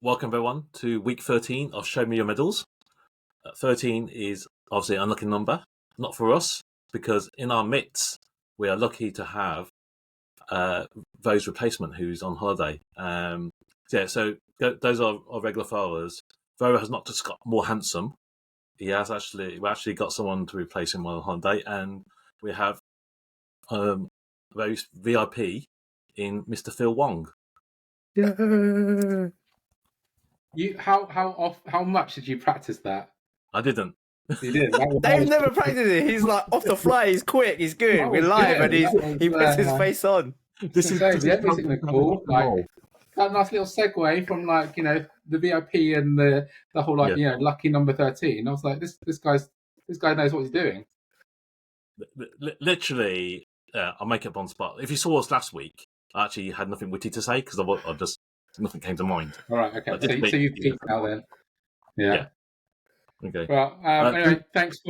Welcome everyone to week 13 of Show Me Your Medals. 13 is obviously an unlucky number, not for us, because in our midst we are lucky to have Vo's replacement who's on holiday. So those are our regular followers. Vo has not just got more handsome, we actually got someone to replace him on holiday, and we have Vo's VIP in Mr. Phil Wong. Yeah. How much did you practice that? I didn't. You did. Dave's never practiced it. He's like off the fly. He's quick. He's good. We're live, and he puts his face on. This is everything cool. Like that nice little segue from the VIP and the whole lucky number 13. I was like, this guy knows what he's doing. Literally, I'll make it up on spot. If you saw us last week, I actually had nothing witty to say because I just nothing came to mind. All right, okay. So you've peaked now then. Yeah. Okay. Well, anyway, thanks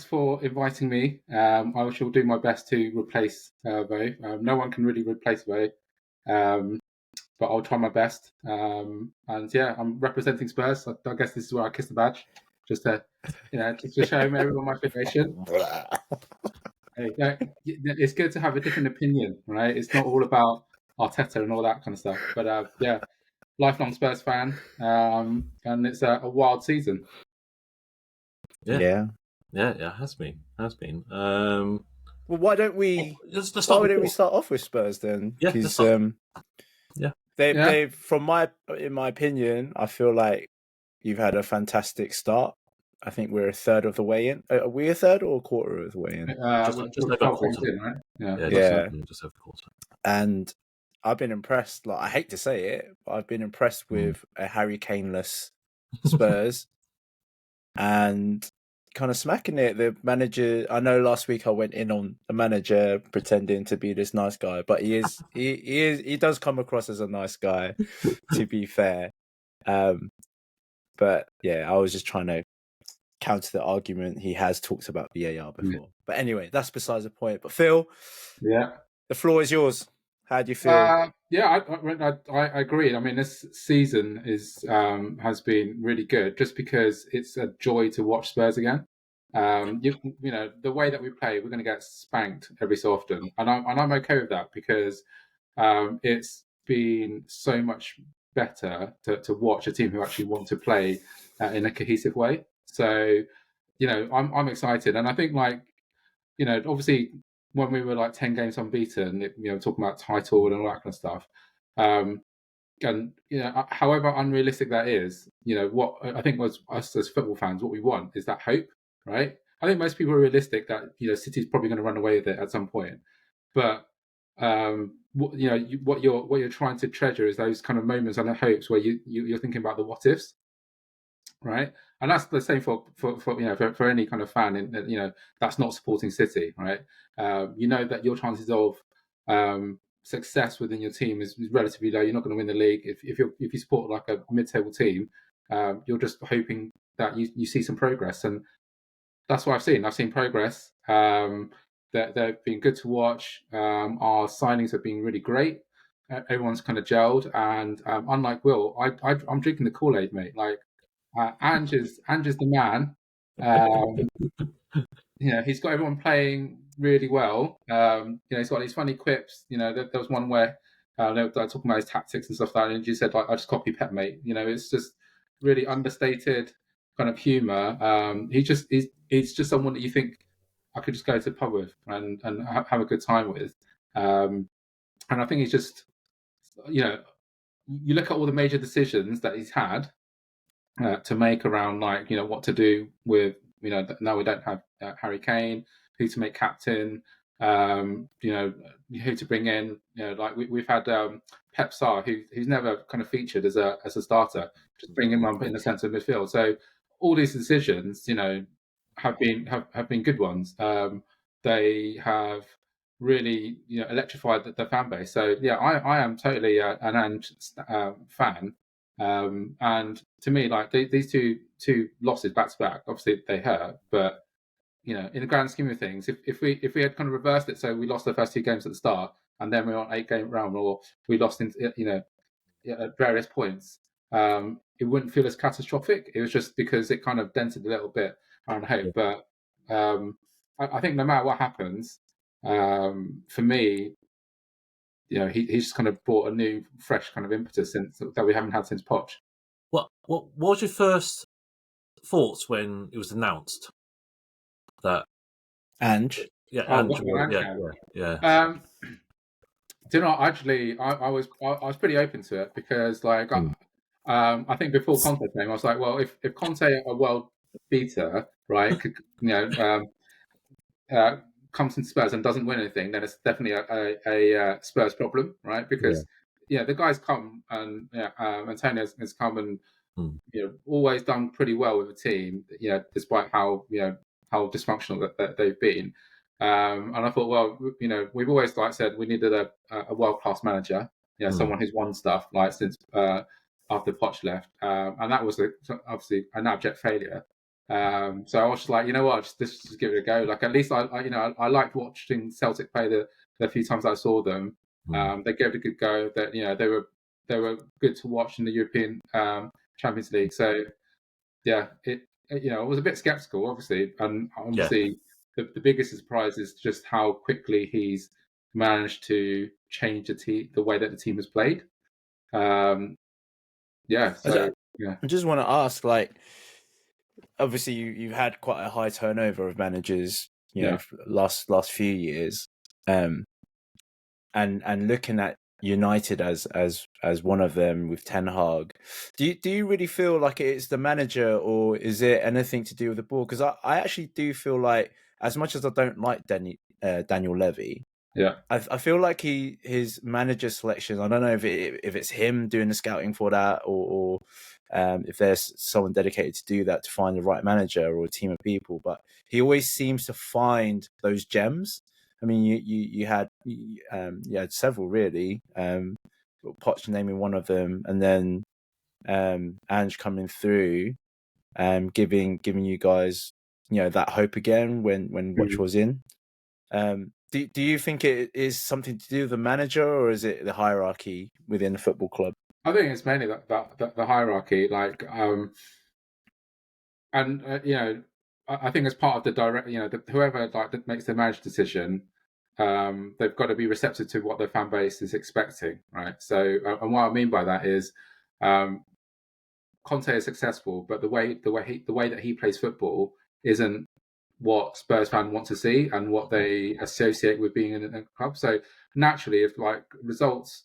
for inviting me. I shall do my best to replace Vo. No one can really replace Vo, but I'll try my best. And yeah, I'm representing Spurs. I guess this is where I kiss the badge, just to show everyone my affiliation. It's good to have a different opinion, right? It's not all about Arteta and all that kind of stuff. But yeah, lifelong Spurs fan, and it's a wild season. Yeah, it has been. Well, why don't we start off with Spurs then? Because they, in my opinion, I feel like you've had a fantastic start. I think we're a third of the way in. Are we a third or a quarter of the way in? Just over a quarter, in, right? Yeah, just over a quarter. And I've been impressed. Like, I hate to say it, but I've been impressed with a Harry Kane-less Spurs. And kind of smacking it. The manager, I know last week I went in on the manager pretending to be this nice guy, but he does come across as a nice guy, to be fair. But yeah, I was just trying to counter the argument. He has talked about VAR before. But anyway, that's besides the point. But Phil, the floor is yours. How do you feel? I agree. I mean, this season has been really good, just because it's a joy to watch Spurs again. The way that we play, we're going to get spanked every so often, and I'm okay with that, because it's been so much better to watch a team who actually want to play in a cohesive way. So, I'm excited, and I think obviously, when we were 10 games unbeaten, talking about title and all that kind of stuff. And however unrealistic that is, what I think was us as football fans, what we want is that hope, right? I think most people are realistic that City's probably going to run away with it at some point, but what you're trying to treasure is those kind of moments and the hopes where you're thinking about the what ifs, right? And that's the same for any kind of fan in that's not supporting City, right? That your chances of success within your team is relatively low. You're not going to win the league if you support like a mid-table team. You're just hoping that you see some progress, and that's what I've seen. I've seen progress. They've been good to watch. Our signings have been really great. Everyone's kind of gelled, and unlike Will, I'm drinking the Kool-Aid, mate. Ange is the man. He's got everyone playing really well. He's got these funny quips. There was one where they were talking about his tactics and stuff like that, and he said, I just copy Pep, mate. It's just really understated kind of humour. He's just someone that you think I could just go to the pub with and have a good time with. And I think he's just, you look at all the major decisions that he's had to make around what to do with now we don't have Harry Kane, who to make captain, who to bring in. We've had Pep Sarr, who's never kind of featured as a starter, just bring him up in the centre of midfield. So all these decisions, have been good ones. They have really electrified the fan base. So yeah, I am totally an Ange fan. And to me, these two losses back to back, obviously they hurt, but in the grand scheme of things, if we had kind of reversed it, so we lost the first two games at the start, and then we're on 8-game round, or we lost in at various points, it wouldn't feel as catastrophic. It was just because it kind of dented a little bit around hope. Yeah. But I think no matter what happens, for me, he's just kind of brought a new, fresh kind of impetus that we haven't had since Poch. What was your first thoughts when it was announced that Ange? Yeah, Oh, yeah. Do you know, actually, I was pretty open to it because, like, I think before Conte came, I was like, well, if Conte, a world beater, right, could, comes into Spurs and doesn't win anything, then it's definitely a Spurs problem, right? Because the guy's come and Antonio has come and always done pretty well with the team, despite how how dysfunctional that they've been. And I thought, well, we've always said we needed a world class manager, someone who's won stuff since after Poch left, and that was obviously an abject failure. So I was just like, you know what, just give it a go. Like, at least I liked watching Celtic play the few times I saw them. They gave it a good go. That they were good to watch in the European Champions League. So yeah, I was a bit skeptical, obviously, and obviously the biggest surprise is just how quickly he's managed to change the way that the team has played. So yeah. I just want to ask, like, obviously you've had quite a high turnover of managers, last few years, and looking at United as one of them with Ten Hag, do you really feel like it's the manager, or is it anything to do with the ball? Because I actually do feel like, as much as I don't like Daniel Levy, I feel like his manager selection, I don't know if it's him doing the scouting for that, or if there's someone dedicated to do that, to find the right manager or a team of people, but he always seems to find those gems. I mean, you had several, really. Poch naming one of them, and then Ange coming through, giving you guys that hope again when Watch was in. Do you think it is something to do with the manager, or is it the hierarchy within the football club? I think it's mainly the hierarchy, I think as part of the direct, whoever that makes the managed decision, they've got to be receptive to what their fan base is expecting, right? So, and what I mean by that is, Conte is successful, but the way that he plays football isn't what Spurs fans want to see and what they associate with being in a club. So naturally, if results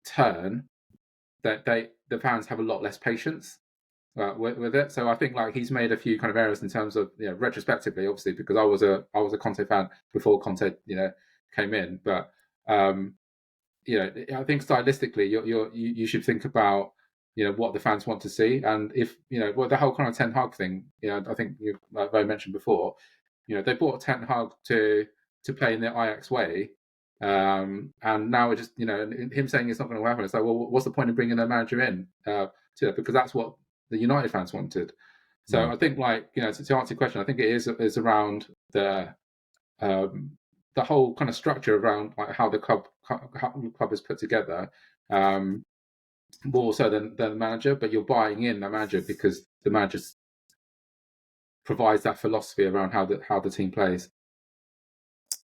turn, that the fans have a lot less patience with it. So I think he's made a few kind of errors in terms of retrospectively, obviously, because I was a Conte fan before Conte came in, but I think stylistically you should think about what the fans want to see, and if the whole kind of Ten Hag thing, I think like I mentioned before, they brought Ten Hag to play in the Ajax way. And now it just him saying it's not going to happen. It's like, well, what's the point of bringing a manager in because that's what the United fans wanted. So I think to answer your question, I think it is around the whole kind of structure around how the club is put together, more so than the manager. But you're buying in the manager because the manager provides that philosophy around how the team plays.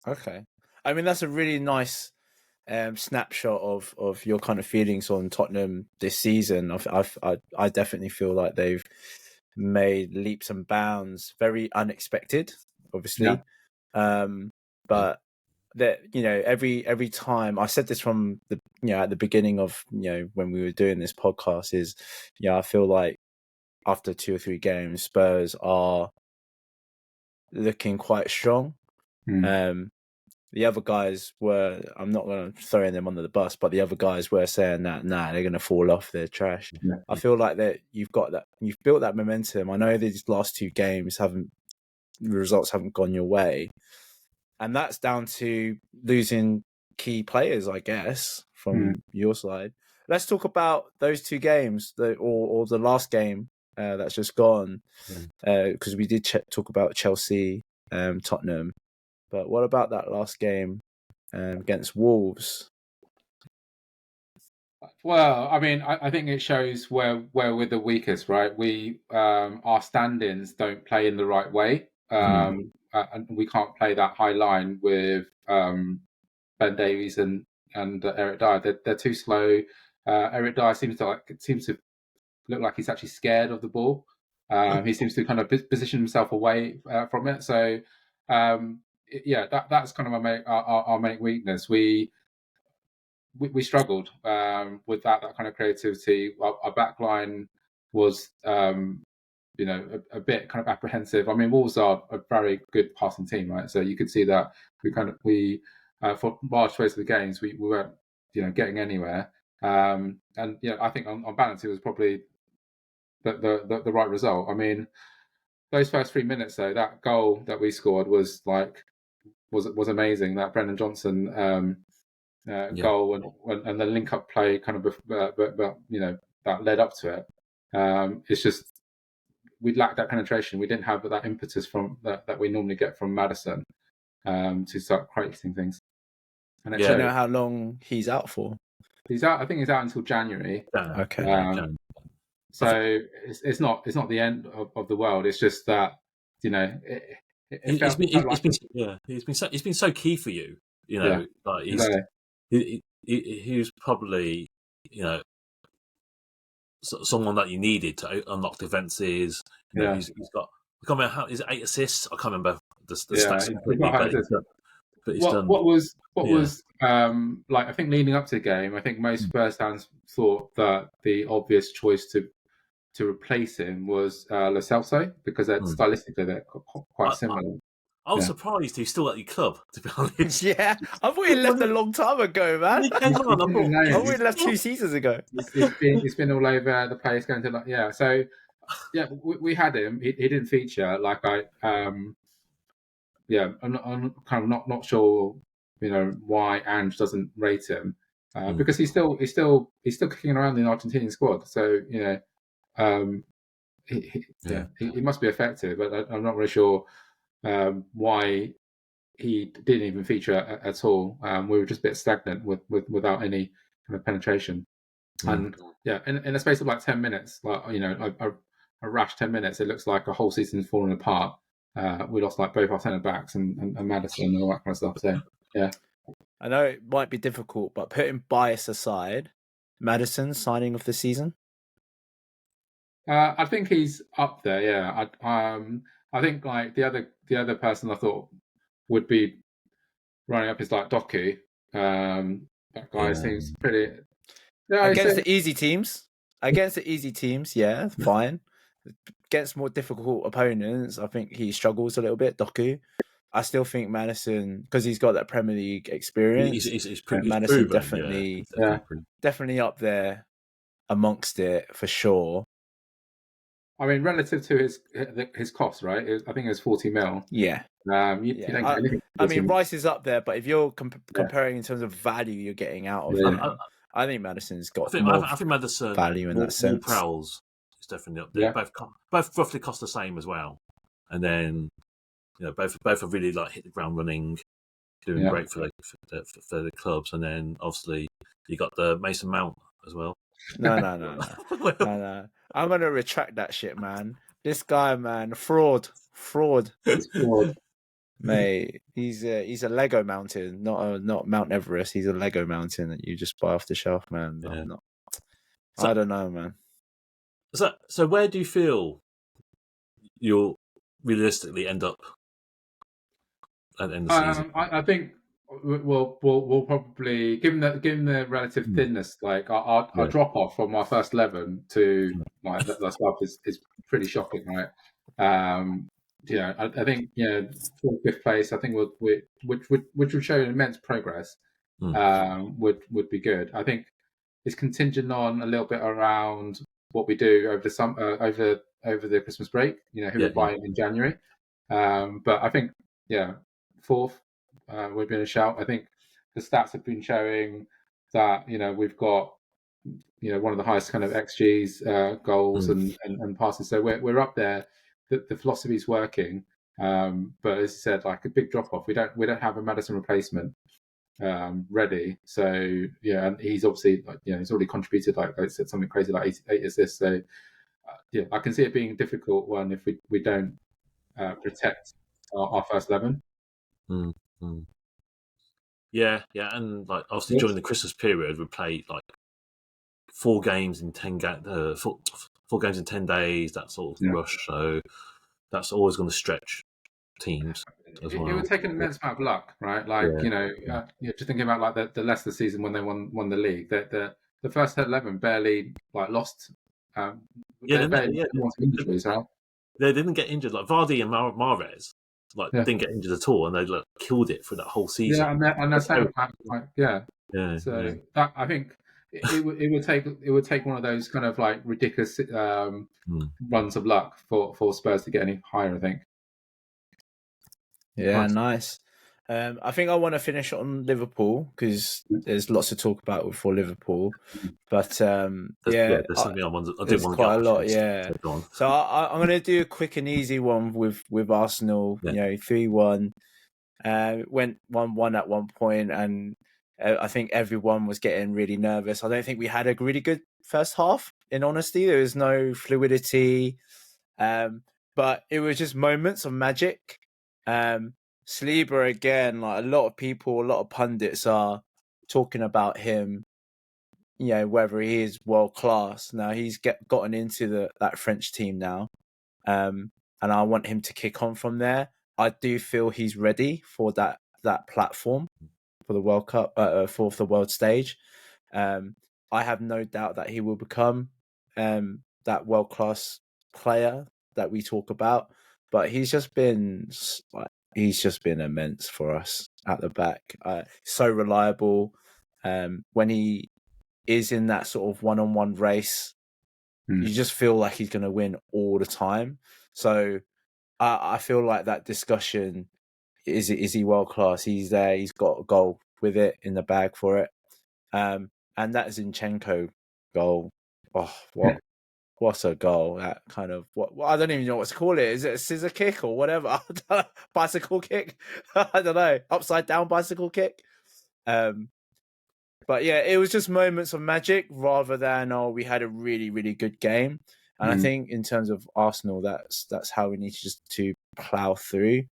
Okay, I mean, that's a really nice snapshot of your kind of feelings on Tottenham this season. I definitely feel like they've made leaps and bounds, very unexpected, obviously. But that every time, I said this from the at the beginning of when we were doing this podcast, is I feel like after 2 or 3 games, Spurs are looking quite strong. The other guys were, I'm not going to throw them under the bus, but the other guys were saying that, they're going to fall off, they're trash. I feel like that you've built that momentum. I know these last 2 games the results haven't gone your way. And that's down to losing key players, I guess, from your side. Let's talk about those 2 games, or the last game that's just gone, because we did talk about Chelsea, Tottenham. But what about that last game against Wolves? Well, I mean, I think it shows where we're the weakest, right? We our stand-ins don't play in the right way, and we can't play that high line with Ben Davies and Eric Dyer. They're too slow. Eric Dyer seems to look like he's actually scared of the ball. He seems to kind of position himself away from it. So yeah, that's kind of our main weakness. We struggled with that kind of creativity. Our back line was, a bit kind of apprehensive. I mean, Wolves are a very good passing team, right? So you could see that we for large periods of the games we weren't getting anywhere. And I think on balance it was probably the right result. I mean, those first 3 minutes though, that goal that we scored was amazing. That Brendan Johnson goal and the link up play kind of that led up to it. It's just we lacked that penetration. We didn't have that impetus from that we normally get from Maddison to start creating things. And do you know how long he's out for? He's out. I think he's out until January. Okay. So it's not the end of the world. It's just that he's been so key for you. Like he was probably someone that you needed to unlock defenses. He's got. I can't remember is it 8 assists? I can't remember the stats completely. But he's done. What was like? I think leading up to the game, I think most Spurs fans thought that the obvious choice to replace him was Lo Celso because stylistically they're quite similar. I was surprised he's still at your club, to be honest. Yeah, I thought he left a long time ago, man. He came on. I thought he left 2 seasons ago. He's been all over the place, going to So we had him. He didn't feature. Like I'm kind of not sure, why Ange doesn't rate him because he's still kicking around in the Argentinian squad. So he must be effective, but I'm not really sure why he didn't even feature at all. We were just a bit stagnant without any kind of penetration. And in a space of like 10 minutes, like a rash 10 minutes, it looks like a whole season's fallen apart. We lost like both our centre backs and Maddison and all that kind of stuff. So yeah, I know it might be difficult, but putting bias aside, Maddison signing of the season. I think he's up there. Yeah, I think like the other person I thought would be running up is like Doku. That guy seems pretty. Against the easy teams, yeah, fine. Against more difficult opponents, I think he struggles a little bit. Doku. I still think Maddison, because he's got that Premier League experience. He's pretty Maddison proven, definitely up there amongst it for sure. I mean, relative to his cost, right? I think it was 40 mil. Yeah. You don't get anything. I mean, Rice is up there, but if you're comparing in terms of value you're getting out of him, I think Maddison's got I think Maddison value in that sense. Prowls is definitely up there. Yeah. Both roughly cost the same as well, and then both have really like hit the ground running, doing great for the clubs, and then obviously you got the Mason Mount as well. No. I'm gonna retract that shit, man. This guy, man, fraud. Mate, he's a Lego mountain, not Mount Everest. He's a Lego mountain that you just buy off the shelf, man. Yeah. I don't know, man. So where do you feel you'll realistically end up at the end of the season? I think we'll probably given the relative thinness, like our drop off from our first 11 to like the stuff is pretty shocking, right? I think 4th, 5th place. I think which would show immense progress. Would be good. I think it's contingent on a little bit around what we do over the over the Christmas break. Who we're buying in January. But I think 4th would be a shout. I think the stats have been showing that we've got one of the highest kind of XGs, goals and passes. So we're up there. The philosophy is working, but as you said, like a big drop off. We don't have a Maddison replacement. ready. So yeah, and he's obviously he's already contributed like I said something crazy like eight assists. So yeah, I can see it being a difficult one if we don't protect our first 11. Mm, mm. Yeah, and like obviously Yes. during the Christmas period, we played like 4 games in 4 games in 10 days. That sort of Yeah. rush, so that's always going to stretch teams as It well. would take an immense amount of luck, right? Like just thinking about like the Leicester season when they won the league. The first 11 barely like lost. Yeah, They barely lost injuries, right? they didn't get injured. Like Vardy and Mahrez, like Yeah. didn't get injured at all, and they like killed it for that whole season. Yeah, and that's how. Yeah. Yeah, So that I think it would take one of those kind of like ridiculous runs of luck for Spurs to get any higher. I think. Yeah, nice. I think I want to finish on Liverpool because there's lots to talk about for Liverpool. But there's something I didn't there's want to quite get a lot. Yeah. on. So I'm going to do a quick and easy one with Arsenal. Yeah. 3-1. Went 1-1 at one point, and I think everyone was getting really nervous. I don't think we had a really good first half. In honesty, there was no fluidity, but it was just moments of magic. Saliba again, like a lot of pundits are talking about him. Whether he is world class. Now he's gotten into that French team now, and I want him to kick on from there. I do feel he's ready for that platform for the World Cup, for the world stage. I have no doubt that he will become that world class player that we talk about. But he's just been immense for us at the back. So reliable. When he is in that sort of one-on-one race, you just feel like he's going to win all the time. So I feel like that discussion is he world class? He's there. He's got a goal with it in the bag for it. And that Zinchenko goal. Oh, what a goal! That kind of what I don't even know what to call it. Is it a scissor kick or whatever? Bicycle kick? I don't know. Upside down bicycle kick. But yeah, it was just moments of magic rather than we had a really, really good game. And I think in terms of Arsenal, that's how we need to plough through.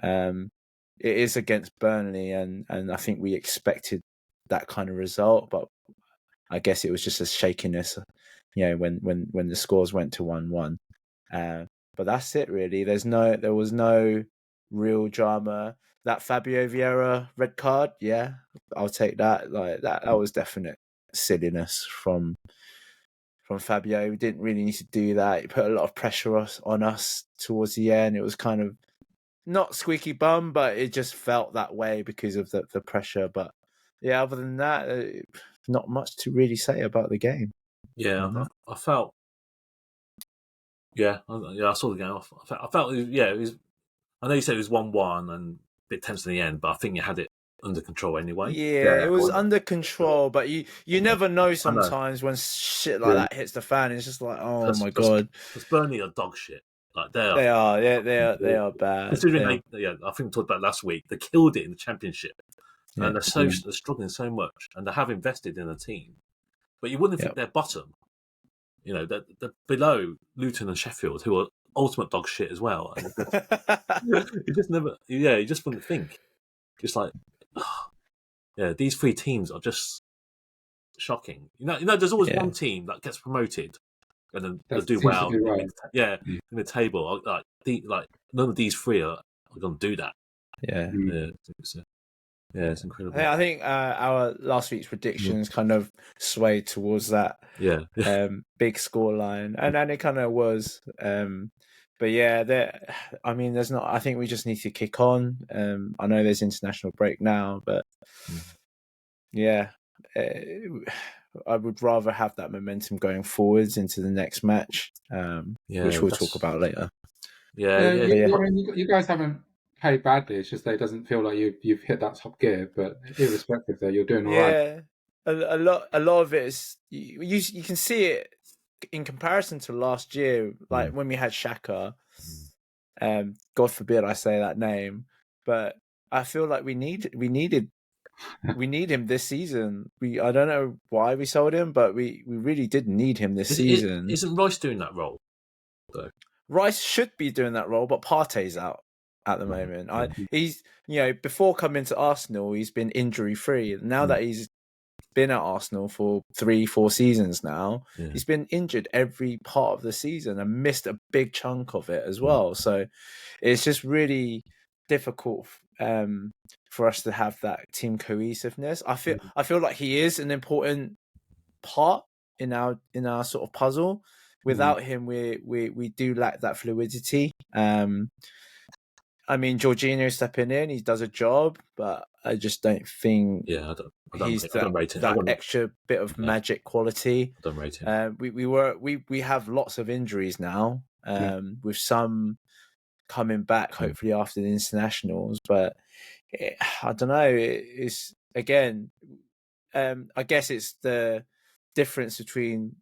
It is against Burnley, and I think we expected that kind of result, but I guess it was just a shakiness, when the scores went to 1-1. But that's it really. There was no real drama. That Fabio Vieira red card, yeah, I'll take that. Like that was definite silliness from Fabio. We didn't really need to do that. It put a lot of pressure on us towards the end. It was kind of not squeaky bum, but it just felt that way because of the pressure. But yeah, other than that, not much to really say about the game. Yeah, I felt. Yeah, I saw the game. I felt. Yeah, it was. I know you said it was 1-1 and a bit tense in the end, but I think you had it under control anyway. Yeah, it was under control, but you never know sometimes when shit like that hits the fan. It's just like, oh my god, because Burnley are dog shit. Like they are bad. Considering I think we talked about last week, they killed it in the Championship, and they're struggling so much, and they have invested in a team, but you wouldn't think they're bottom. They're below Luton and Sheffield, who are ultimate dog shit as well. You just never, you just wouldn't think. Just like, these 3 teams are just shocking. There's always one team that gets promoted and then they'll do well. In the table, like none of these 3 are going to do that. It's incredible. I think our last week's predictions kind of swayed towards that. Big score line, and then it kind of was. But yeah, there's not. I think we just need to kick on. I know there's international break now, but I would rather have that momentum going forwards into the next match, which we'll talk about later. You guys haven't played badly. It's just that it doesn't feel like you've hit that top gear. But irrespective, though, you're doing all right. A lot of it is you can see it in comparison to last year, like when we had Xhaka. God forbid I say that name, but I feel like we needed we need him this season. I don't know why we sold him, but we really did need him this season. Isn't Rice doing that role though? Rice should be doing that role, but Partey's out at the moment. He's before coming to Arsenal, he's been injury free. Now that he's been at Arsenal for 3-4 seasons now, he's been injured every part of the season and missed a big chunk of it as well. So it's just really difficult for us to have that team cohesiveness. I feel like he is an important part in our sort of puzzle. Without him, we do lack that fluidity. I mean, Jorginho stepping in, he does a job, but I just don't think I don't rate him. that extra bit of magic quality. I don't rate him. We have lots of injuries now, with some coming back hopefully after the internationals, but I don't know. It's again, I guess it's the difference between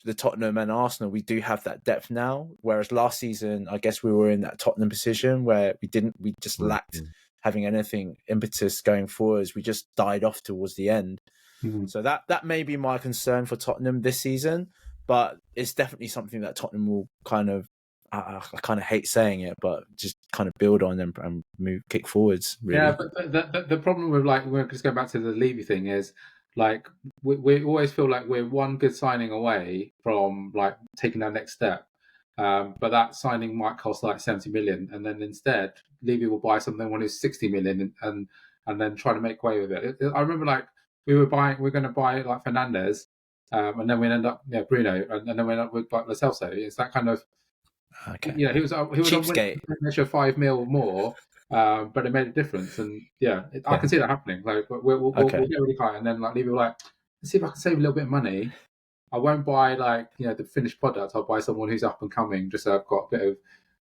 the Tottenham and Arsenal. We do have that depth now, whereas last season, I guess we were in that Tottenham position where we just lacked having anything impetus going forwards. We just died off towards the end. So that may be my concern for Tottenham this season, but it's definitely something that Tottenham will kind of, I kind of hate saying it, but just kind of build on and kick forwards. Really. Yeah, but the problem with, like, we're just going back to the Levy thing is, like, we always feel like we're one good signing away from, like, taking our next step. But that signing might cost like 70 million, and then instead Levy will buy something when it's 60 million and then try to make way with it. I remember, like, we're going to buy like Fernandez, and then we end up Bruno, and then we end up with like Lo Celso. It's that kind of he was cheapskate. An extra 5 mil more, but it made a difference, and I can see that happening. Like we'll get really high, and then like Levy will like, let's see if I can save a little bit of money. I won't buy like the finished product. I'll buy someone who's up and coming, just so I've got a bit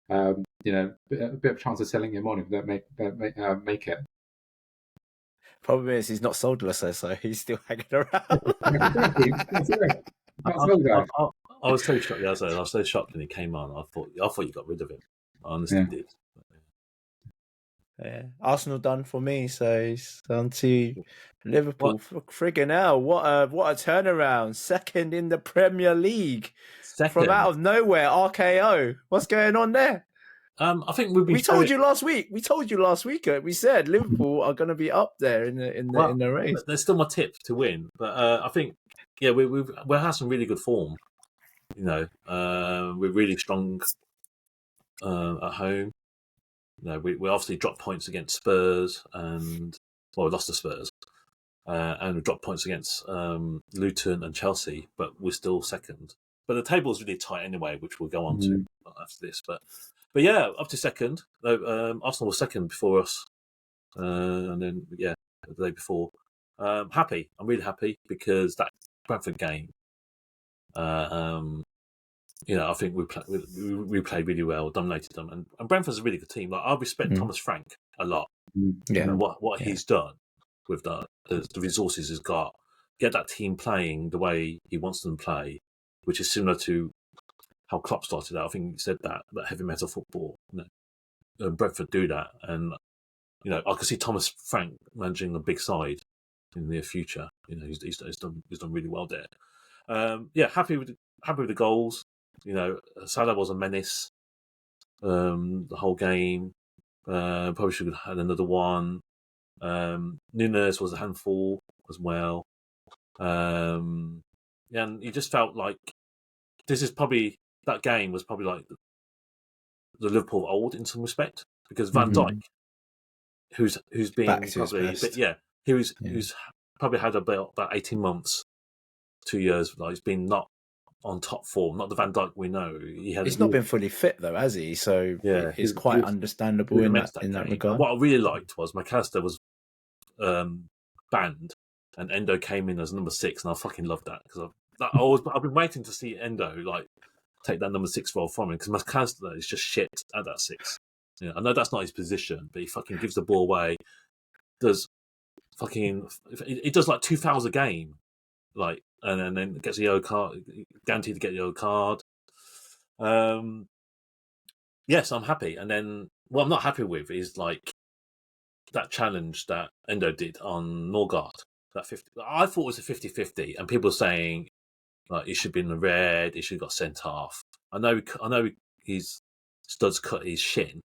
of a bit of chance of selling him on if they make it. Problem is he's not sold us, so he's still hanging around. I was so shocked. I was so shocked when he came on. I thought you got rid of him. I honestly did. Yeah, Arsenal done for me, so it's on to Liverpool. Friggin' hell, what a turnaround! Second in the Premier League, from out of nowhere. RKO. What's going on there? I think we told you last week. We said Liverpool are going to be up there in the race. There's still my tip to win, but I think we had some really good form. We're really strong at home. We obviously dropped points against Spurs we lost to Spurs, and we dropped points against Luton and Chelsea, but we're still second. But the table's really tight anyway, which we'll go on to after this. But yeah, up to second. Arsenal was second before us, and then the day before. Happy. I'm really happy because that Brentford game. I think we played really well, dominated them, and Brentford's a really good team. Like, I respect Thomas Frank a lot. Yeah, what he's done with the resources he's got, get that team playing the way he wants them to play, which is similar to how Klopp started out. I think he said that heavy metal football. Brentford do that, and I can see Thomas Frank managing a big side in the near future. He's done really well there. Happy with the goals. Salah was a menace the whole game. Probably should have had another one. Nunes was a handful as well. And you just felt like that game was probably like the Liverpool of old in some respect, because Van Dijk, who's been probably who's probably had about 18 months, 2 years, like he's been not on top form, not the Van Dijk we know. He's not been fully fit though, has he? So it's quite understandable in that regard. What I really liked was McAllister was banned, and Endo came in as number 6, and I fucking loved that, because I've been waiting to see Endo like take that number 6 role from him, because McAllister is just shit at that 6. I know that's not his position, but he fucking gives the ball away. He does like 2 fouls a game, like, and then gets a yellow card, guaranteed to get a yellow card. Yes, I'm happy. And then what I'm not happy with is like that challenge that Endo did on Norgard. That 50, I thought it was a 50-50, and people were saying like he should be in the red, he should have got sent off. I know his studs cut his shin,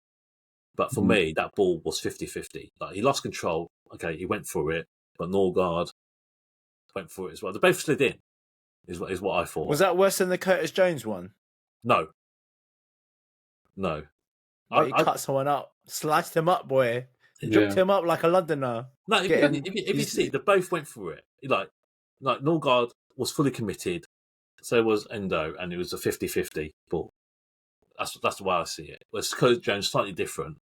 but for me that ball was 50-50. Like he lost control. Okay, he went for it, but Norgard went for it as well. They both slid in. Is what I thought. Was that worse than the Curtis Jones one? No. But he cut someone up, sliced him up, boy. Dropped him up like a Londoner. No, if you see, they both went for it. Like Norgard was fully committed, so was Endo, and it was a 50-50 ball. That's the way I see it. Whereas Curtis Jones slightly different.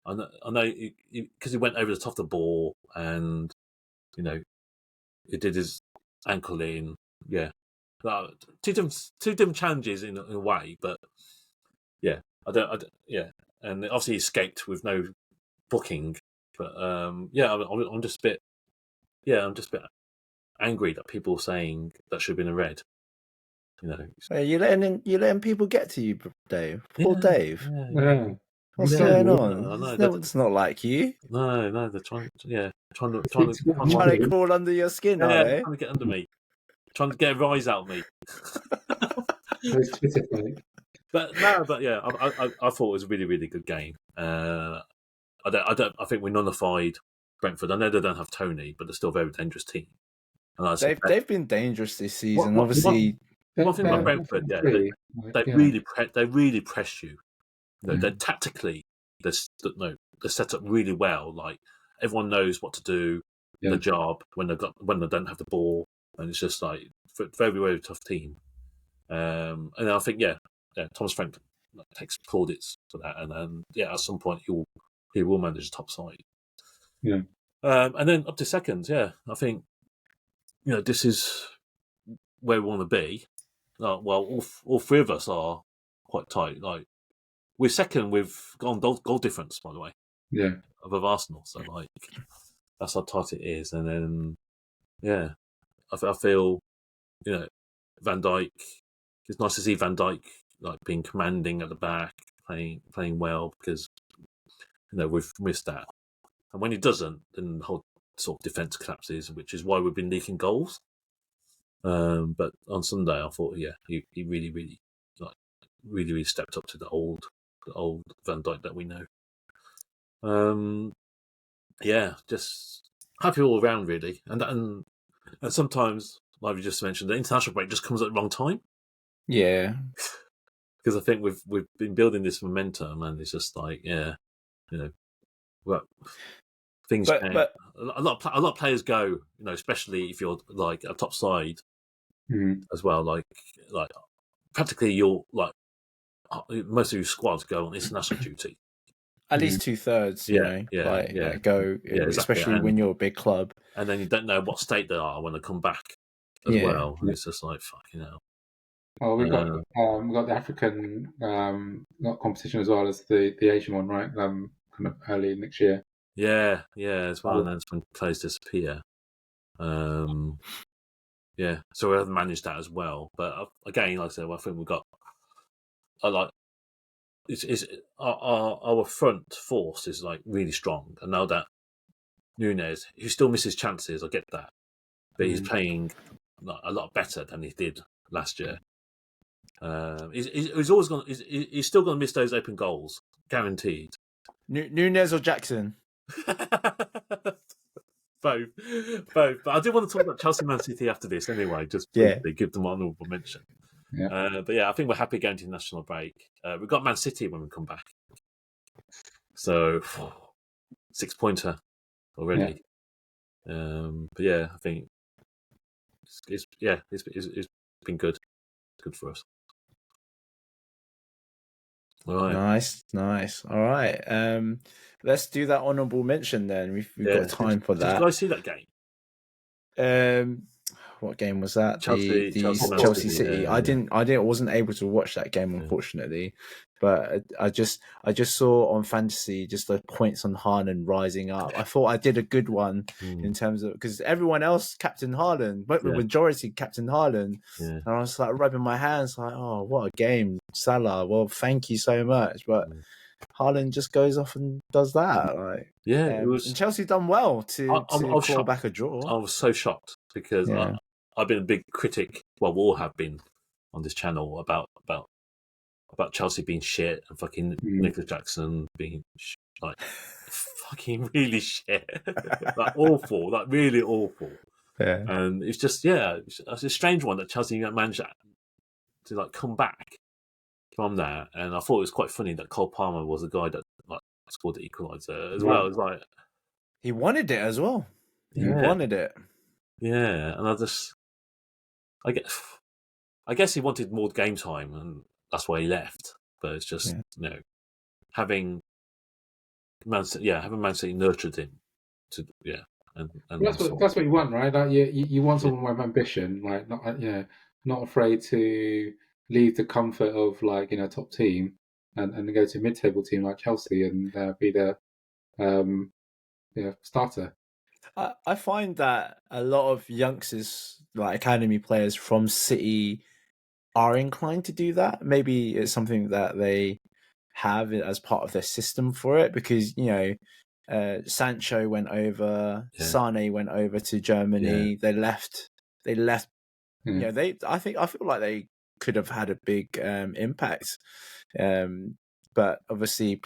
I know because he went over the top of the ball, and he did his ankle in. Yeah, two different challenges in a way, but yeah, I don't. Yeah, and obviously he escaped with no booking, but yeah, I'm just a bit. Yeah, I'm just a bit angry that people are saying that should have been a red. You're letting people get to you, Dave. Poor Dave. Yeah. What's going on? It's not like you. No, they're trying to crawl under your skin, are they? Trying to get under me, trying to get a rise out of me. But yeah, I thought it was a really, really good game. I think we nullified Brentford. I know they don't have Tony, but they're still a very dangerous team. And they've been dangerous this season. Obviously, one thing about Brentford, they really press you. They're tactically, they're set up really well. Like everyone knows what to do, the job when they don't have the ball, and it's just like very, very tough team. And I think Thomas Frank takes plaudits for that, and at some point he will manage the top side. Yeah. And then up to seconds, I think this is where we want to be. Well, all three of us are quite tight. Like we're second with goal difference, by the way. Yeah. Above Arsenal, so like that's how tight it is. And then I feel Van Dijk. It's nice to see Van Dijk like being commanding at the back, playing well, because we've missed that. And when he doesn't, then the whole sort of defence collapses, which is why we've been leaking goals. But on Sunday, I thought, he really, really, really stepped up to the old Van Dijk that we know. Just happy all around, really. And sometimes, like we just mentioned, the international break just comes at the wrong time. Yeah, because I think we've been building this momentum, and it's just like things. But a lot of players go, especially if you're like a top side as well. Like practically, you're like most of your squads go on international duty. At least 2/3, go, exactly. Especially when you're a big club. And then you don't know what state they are when they come back as well. And it's just like fucking hell. Oh, we've got the African competition as well as the Asian one, right? Kind of early next year. Yeah, as well. And then when players disappear. So we haven't managed that as well. But again, like I said, I think we've got our front force is like really strong. And now that Nunes, who still misses chances, I get that, but he's playing a lot better than he did last year. He's always he's still going to miss those open goals, guaranteed. Nunes or Jackson? Both. But I do want to talk about Chelsea Man City after this anyway, just to give them honourable mention. Yeah. But I think we're happy going to the national break. We've got Man City when we come back, so 6-pointer already. But I think it's been good. It's good for us. All right. Nice. All right. Let's do that honourable mention then. We've got time for that. Did you guys see that game? What game was that? Chelsea City. I wasn't able to watch that game, unfortunately. But I just saw on fantasy just the points on Haaland rising up. I thought I did a good one in terms of, because everyone else captained Haaland, but the majority captained Haaland, and I was like rubbing my hands like, oh, what a game, Salah. Well, thank you so much, but Haaland just goes off and does that. Like, Yeah, it was. and Chelsea done well I to was claw shocked. back a draw. I was so shocked because Yeah. I've been a big critic. Well, we all have been on this channel about Chelsea being shit and fucking Nicholas Jackson being like fucking really shit, like awful, like really awful. Yeah. And it's just it's a strange one that Chelsea managed to like come back from that. And I thought it was quite funny that Cole Palmer was the guy that like scored the equaliser as well. It's like he wanted it as well. He wanted it. Yeah, and I guess he wanted more game time, and that's why he left. But it's just having Man City nurtured him to and that's what you want, right? Like you want someone with ambition, like not afraid to leave the comfort of like top team and go to a mid-table team like Chelsea and be the starter. I find that a lot of youngsters, like academy players from City, are inclined to do that. Maybe it's something that they have as part of their system for it, because Sancho went over, Sane went over to Germany. They left. I feel like they could have had a big impact, but obviously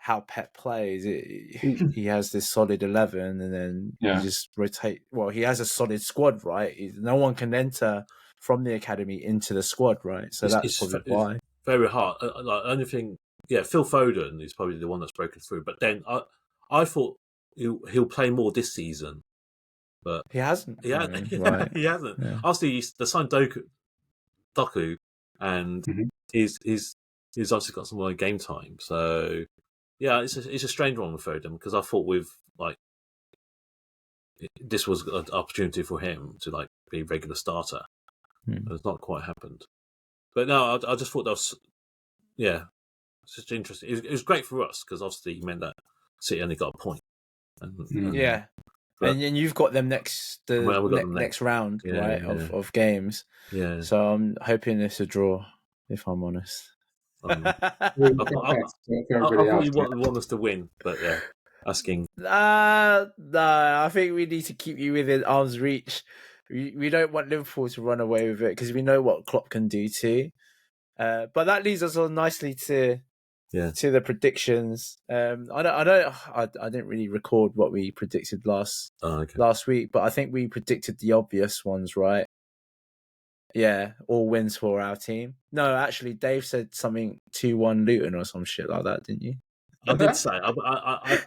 how Pep plays. He has this solid 11, and then you just rotate. Well, he has a solid squad, right? No one can enter from the academy into the squad, right? So that's probably why. It's very hard. Like only thing, Phil Foden is probably the one that's broken through. But then I thought he'll play more this season, but he hasn't. He hasn't. Yeah. Obviously, they signed Doku, and he's obviously got some more game time. So it's a strange one with Foden, because I thought this was an opportunity for him to like be a regular starter. It's not quite happened. But no, I just thought that was it's just interesting. It was great for us because obviously it meant that City only got a point. And you've got them next round, right? Of games. Yeah. So I'm hoping it's a draw, if I'm honest. I thought you want us to win, but asking. No, I think we need to keep you within arm's reach. We don't want Liverpool to run away with it because we know what Klopp can do too. But that leads us on nicely to the predictions. I didn't really record what we predicted last week, but I think we predicted the obvious ones, right? Yeah, all wins for our team. No, actually, Dave said something 2-1 Luton or some shit like that, didn't you? I did say I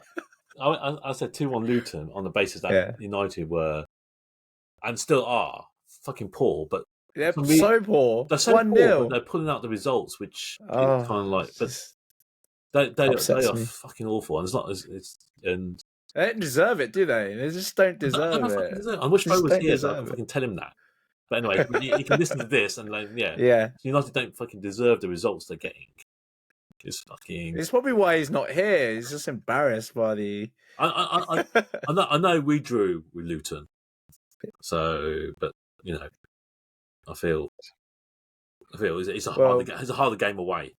said 2-1 Luton on the basis that United were and still are fucking poor, but they're so poor. They're so 1-0. poor, but they're pulling out the results, which kind of like. But they are fucking awful, and it's not. And they don't deserve it, do they? They just don't deserve it. I wish Mo was here so I could fucking tell him that. But anyway, he can listen to this and like, United don't fucking deserve the results they're getting. It's probably why he's not here. He's just embarrassed by the. I know we drew with Luton, so but I feel it's a harder game away.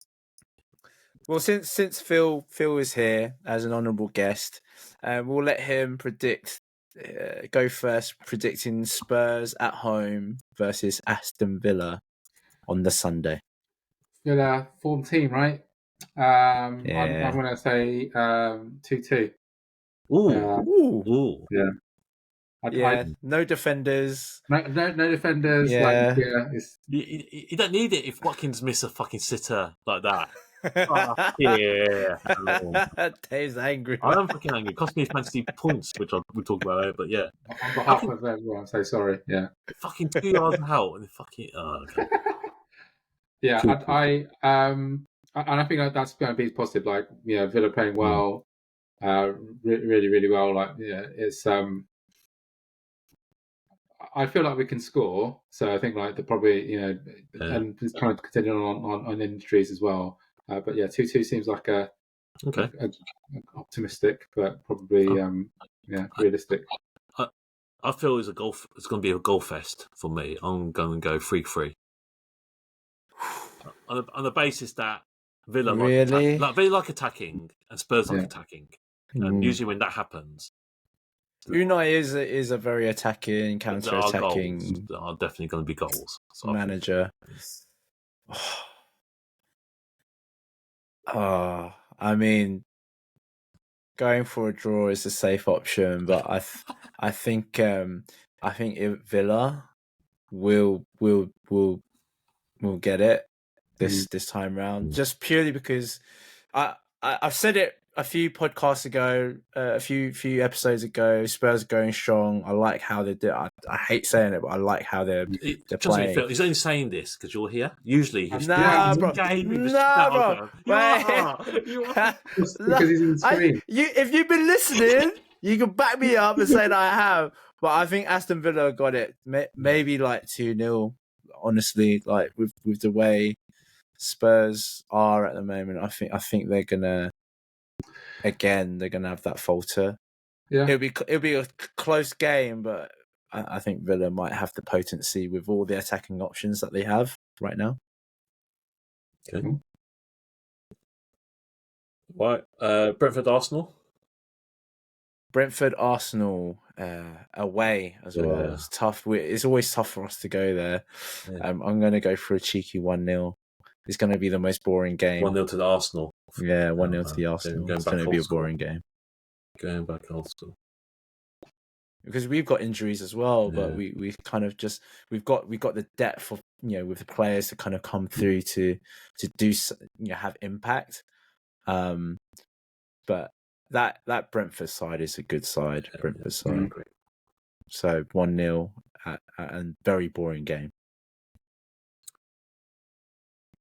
Well, since Phil is here as an honourable guest, we'll let him go first, predicting Spurs at home versus Aston Villa on the Sunday. Villa, form team, right? I'm going to say 2-2. Ooh. Yeah. No defenders. No defenders. Yeah. You don't need it if Watkins miss a fucking sitter like that. Dave's angry. I am fucking angry. It cost me fantasy points, which we'll talk about later. But yeah, on behalf of everyone, I'm so sorry. Yeah, fucking 2 yards out and fucking. Okay. Yeah, I think that's going to be positive. Like, Villa playing well, really, really well. Like, it's I feel like we can score, so I think like they're probably and just kind of continuing on injuries as well. But 2-2 seems like a optimistic, but probably realistic. I feel it's going to be a goal fest for me. I'm going to go 3-3 on the basis that Villa Really? they like attacking, and Spurs like Yeah. attacking. And usually when that happens, Unai is a very attacking, there are goals. counter-attacking There are definitely going to be goals. So manager. I mean, going for a draw is a safe option, but I think Villa will get it this time round, just purely because I've said it a few podcasts ago, a few episodes ago. Spurs are going strong. I like how they do. I hate saying it, but I like how they're Trust me, playing. Phil, he's only saying this because you're here. Usually, he's Nah, bro. game. Nah, bro. You are. Because he's on the screen. If you've been listening, you can back me up and say that I have. But I think Aston Villa got it. Maybe like 2-0. Honestly, like with the way Spurs are at the moment, I think they're gonna have that falter. Yeah. It'll be a close game, but I think Villa might have the potency with all the attacking options that they have right now. Okay. Right. Brentford Arsenal. Brentford Arsenal away as well. Yeah. It's tough. It's always tough for us to go there. Yeah. I'm going to go for a cheeky 1-0. It's going to be the most boring game. 1-0 to the Arsenal. Yeah, 1-0 to the Arsenal. Going It's back going to be a old school. boring game. Going back old school. Because we've got injuries as well, but Yeah. we've kind of just we've got the depth of with the players to kind of come through to do have impact. But that Brentford side is a good side. Yeah, Brentford yeah. side. Great. So 1-0 and very boring game.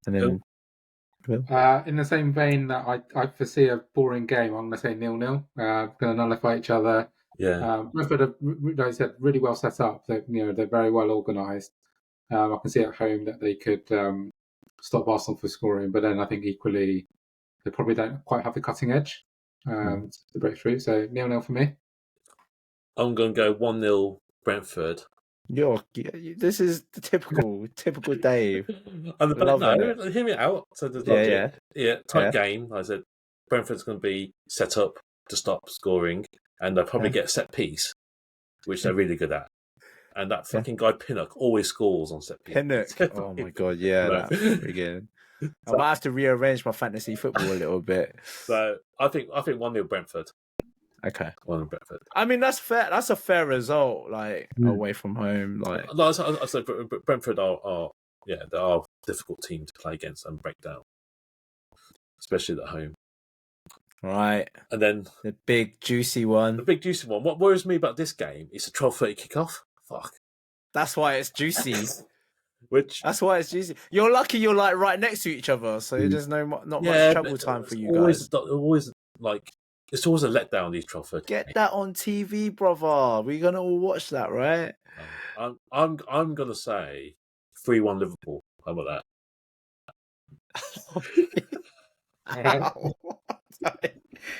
And then in the same vein that I foresee a boring game, I'm going to say 0-0. Going to nullify each other. Yeah. Brentford are, like I said, really well set up. They're very well organised. I can see at home that they could stop Arsenal from scoring, but then I think equally they probably don't quite have the cutting edge to break through. So 0-0 for me. I'm going to go 1-0 Brentford. This is the typical Dave. And Love it. Hear me out. So there's logic. Yeah. Tight game. Like I said Brentford's going to be set up to stop scoring, and they'll probably get a set piece, which they're really good at. And that fucking guy Pinnock always scores on set piece. Pinnock. Oh my god, yeah, that friggin'. I might have to rearrange my fantasy football a little bit. So I think 1-0 Brentford. Okay. 1-0 Brentford. I mean that's fair. That's a fair result. Like away from home. Like I said Brentford are they're a difficult team to play against and break down, especially at home. Right. And then the big juicy one. The big juicy one. What worries me about this game is a 12:30 kickoff. Fuck. That's why it's juicy. That's why it's juicy. You're lucky you're like right next to each other, so there's not much travel time for you guys. It's always a letdown, these 12:30. Get that on TV, brother. We're gonna all watch that, right? I'm gonna say 3-1 Liverpool. How about that?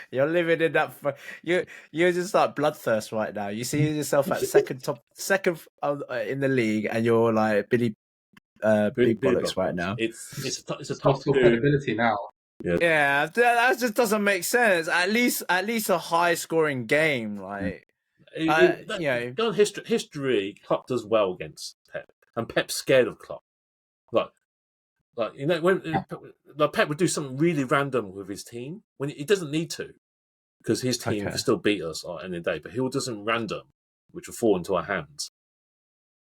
You're living in that. You're just like bloodthirst right now. You see yourself at second in the league, and you're like Big Bollocks right now. It's a tough credibility now. Yeah, that just doesn't make sense. At least a high scoring game, like Go on history. Klopp does well against Pep, and Pep's scared of Klopp. Like when Pep would do something really random with his team when he doesn't need to, because his team can still beat us at the end of the day. But he will do something random, which will fall into our hands.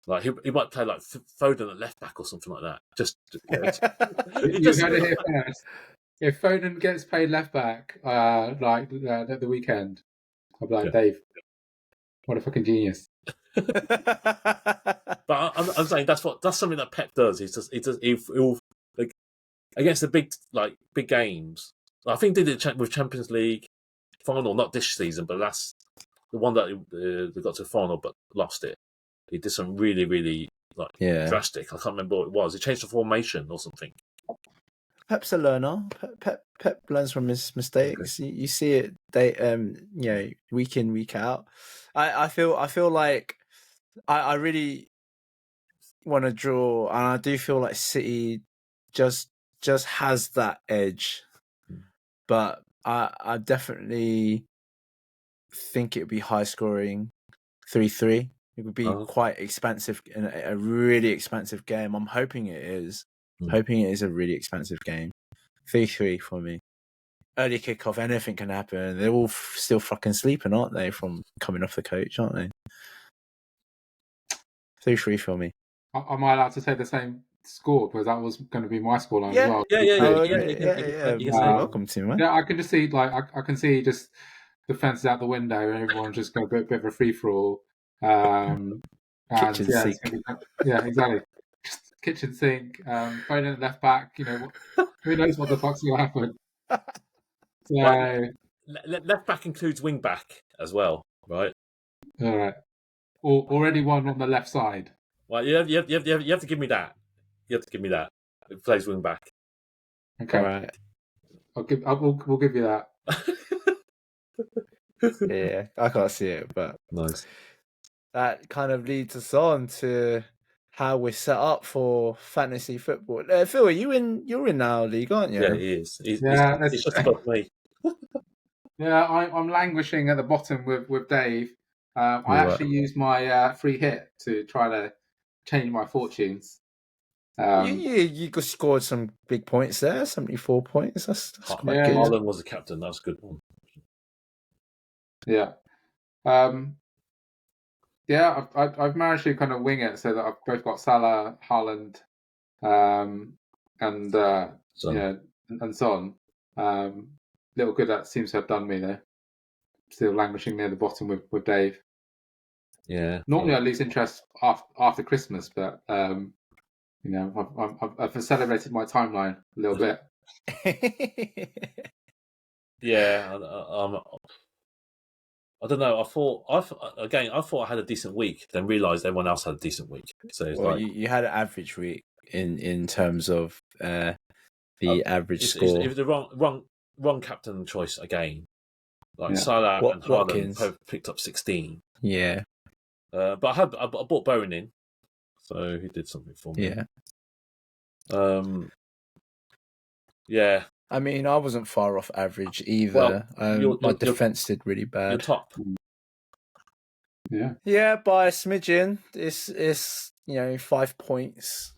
Like he might play like Foden at left back or something like that. You heard it here first. If Foden gets played left back, at the weekend, I'll be like, Dave, what a fucking genius. But I'm saying that's something that Pep does. He'll like against the big games. I think they did it with Champions League final, not this season, but that's the one that they got to the final but lost it. He did some really, really drastic. I can't remember what it was. He changed the formation or something. Pep's a learner. Pep learns from his mistakes. Okay. You see it, week in, week out. I feel like I really want to draw, and I do feel like City just just has that edge. But I definitely think it would be high scoring 3-3. It would be quite expensive in a really expensive game. I'm hoping it is. Hoping it is a really expensive game. 3-3 for me. Early kickoff, anything can happen. They're all still fucking sleeping, aren't they, from coming off the coach, aren't they? 3-3 for me. Am I allowed to say the same score? Because that was going to be my scoreline as well. Yeah. You're welcome to, man. Yeah, I can just see, like, I can see just the fences out the window and everyone just go a bit of a free-for-all. Kitchen sink. Yeah, exactly. Just kitchen sink, phone in the left back, you know, who knows what the fuck's going to happen. So, Right. Left back includes wing back as well, right? All right. Already one on the left side. Well, you have to give me that. You have to give me that. It plays wing back. Okay. All right. We'll give you that. Yeah, I can't see it, but nice. That kind of leads us on to how we're set up for fantasy football. Phil, you're in our league, aren't you? Yeah, he is. He's just above me. Yeah, I'm languishing at the bottom with Dave. I actually used my free hit to try to change my fortunes. You scored some big points there, 74 points. That's quite good. Haaland was the captain. That's a good one. Yeah. I've managed to kind of wing it so that I've both got Salah, Haaland, and Son. Little good that seems to have done me there. Still languishing near the bottom with Dave. Yeah. Normally I lose interest after Christmas, but I've celebrated my timeline a little bit. Yeah, I don't know. I thought I had a decent week, then realised everyone else had a decent week. So it's you had an average week in terms of the average score. It was the wrong captain choice again. Like Salah and Haaland picked up 16. Yeah. But I bought Bowen in, so he did something for me. Yeah. Yeah. I mean, I wasn't far off average either. My defense did really bad. You're top. Yeah. Yeah, by a smidgen. It's 5 points.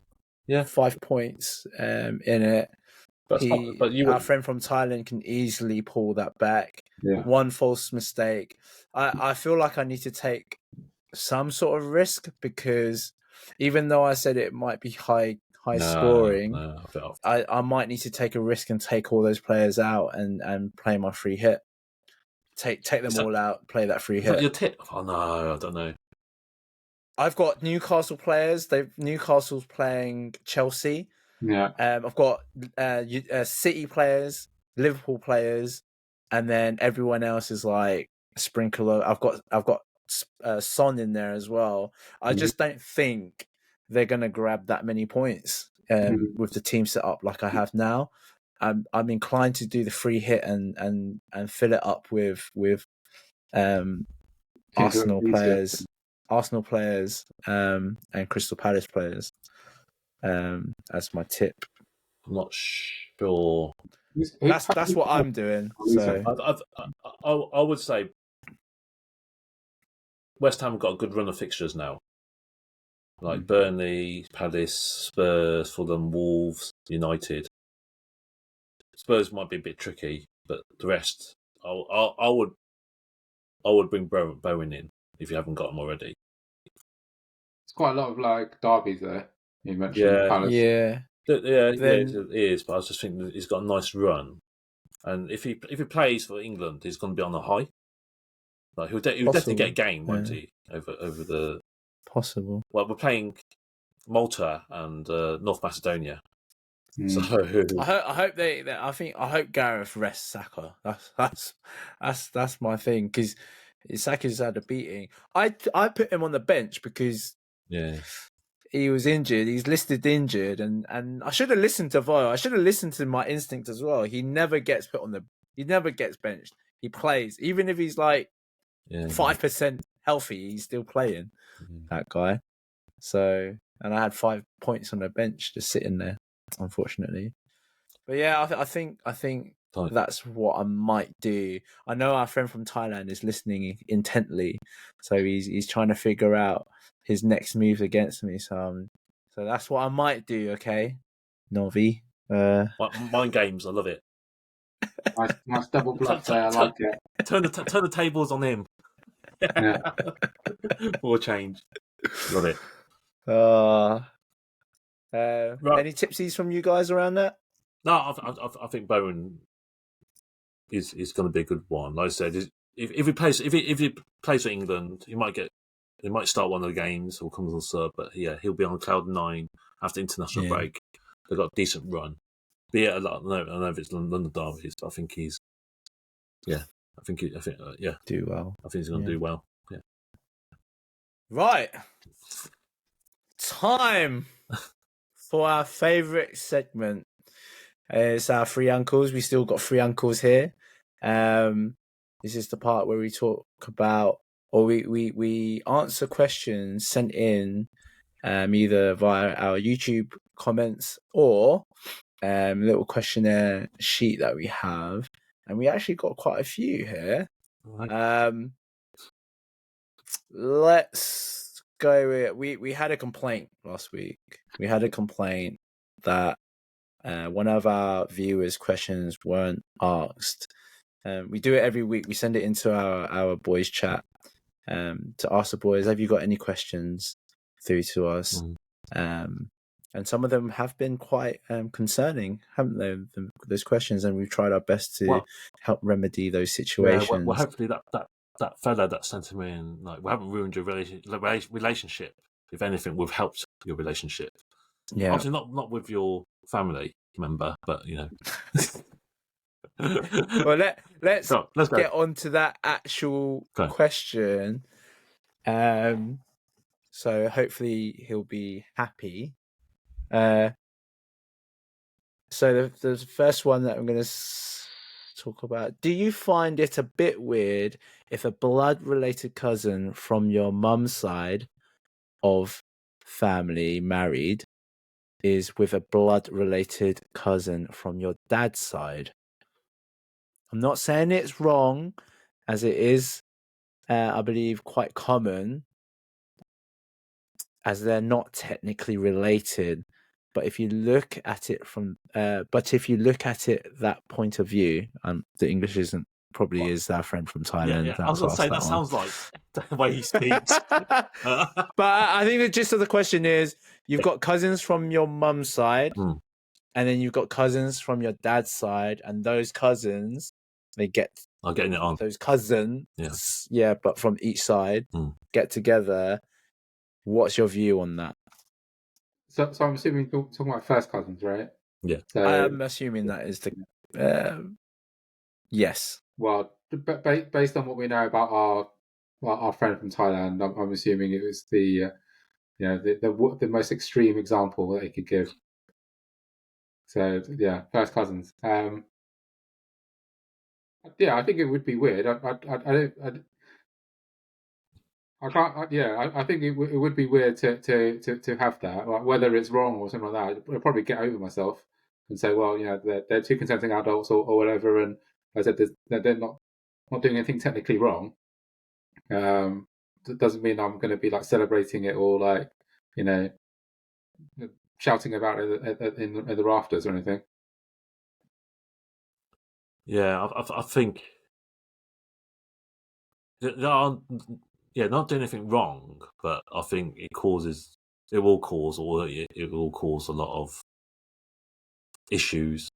Yeah. 5 points in it. But our friend from Thailand can easily pull that back. Yeah. One false mistake. I feel like I need to take some sort of risk because even though I said it might be high scoring, I might need to take a risk and take all those players out and play my free hit. Take them all out, play that free hit. Is that your tip? Oh no, I don't know. I've got Newcastle players. Newcastle's playing Chelsea. Yeah. I've got City players, Liverpool players, and then everyone else is like a sprinkle. I've got Son in there as well. I just don't think they're gonna grab that many points with the team set up like I have now. I'm inclined to do the free hit and fill it up with Arsenal players, and Crystal Palace players as my tip. I'm not sure. That's what I'm doing. So I would say West Ham have got a good run of fixtures now. Like Burnley, Palace, Spurs, Fulham, Wolves, United. Spurs might be a bit tricky, but the rest, I would bring Bowen in if you haven't got him already. It's quite a lot of like derbies there. You mentioned Palace. Yeah. It is. But I was just thinking that he's got a nice run, and if he plays for England, he's going to be on the high. Like he'll definitely get a game, won't he? Over the possible. Well, we're playing Malta and North Macedonia. So I hope Gareth rests Saka. That's my thing because Saka's had a beating. I put him on the bench because he was injured. He's listed injured, and I should have listened to Vo. I should have listened to my instinct as well. He never gets he never gets benched. He plays even if he's like 5% healthy. He's still playing. That guy. So and I had 5 points on the bench just sitting there. Unfortunately, But yeah, I think Fine. that's what I might do. I know our friend from Thailand is listening intently, so he's trying to figure out his next move against me. So that's what I might do. Okay, Novi. Mind games, I love it. Nice double bluff there. I like it. Turn the tables on him. Yeah. For a change. Love it. Right. Any tipsies from you guys around that? No, I think Bowen is going to be a good one. Like I said, if he plays for England, he might start one of the games or comes on sub. But yeah, he'll be on cloud 9 after international break. They've got a decent run. Be it a lot. I don't know if it's London derbies, but I think he's. Yeah, I think do well. I think he's going to do well. Yeah. Right. Time for our favourite segment. It's our three uncles. We still got three uncles here. This is the part where we talk about, or we answer questions sent in either via our YouTube comments or little questionnaire sheet that we have, and we actually got quite a few here. Right. Let's go with, we had a complaint last week. We had a complaint that one of our viewers' questions weren't asked. We do it every week. We send it into our boys chat to ask the boys, have you got any questions through to us? And some of them have been quite concerning, haven't they? Those questions, and we've tried our best to help remedy those situations. Yeah, well, hopefully that fella that sent him in, like, we haven't ruined your relationship. If anything, we've helped your relationship. Yeah, obviously not with your family member, but you know. Well, let's go. get on to that actual question. So hopefully he'll be happy. So the first one that I'm going to talk about: do you find it a bit weird if a blood-related cousin from your mum's side of family married is with a blood-related cousin from your dad's side? I'm not saying it's wrong, as it is, I believe, quite common, as they're not technically related. But if you look at it that point of view, the English isn't probably is our friend from Thailand. Yeah. I was going to say that sounds like the way he speaks. But I think the gist of the question is: you've got cousins from your mum's side, and then you've got cousins from your dad's side, and those cousins I'm getting it on. Those cousins, but from each side get together. What's your view on that? So I'm assuming you're talking about first cousins, right? Yeah. So, I'm assuming that is the yes. Well, based on what we know about our friend from Thailand, I'm assuming it was the most extreme example that he could give. So yeah, first cousins. Yeah, I think it would be weird. I think it would be weird to have that. Like, whether it's wrong or something like that, I'd probably get over myself and say, well, they're two consenting adults or whatever, and I said they're not doing anything technically wrong. That doesn't mean I'm going to be like celebrating it or like shouting about it in the rafters or anything. Yeah, I think not doing anything wrong, but I think it will cause a lot of issues.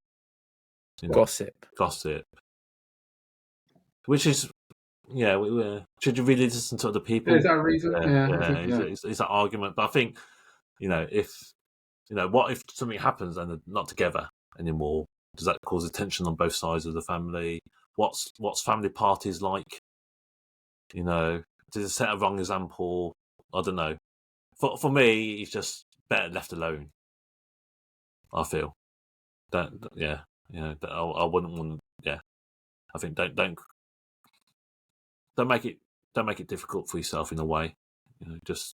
Gossip, which is should you really listen to other people? Is that a reason? It's that argument. But I think what if something happens and they're not together anymore? Does that cause tension on both sides of the family? What's family parties like? Does it set a wrong example? I don't know. For me, it's just better left alone. I feel that I wouldn't want. Yeah, I think don't make it difficult for yourself in a way. Just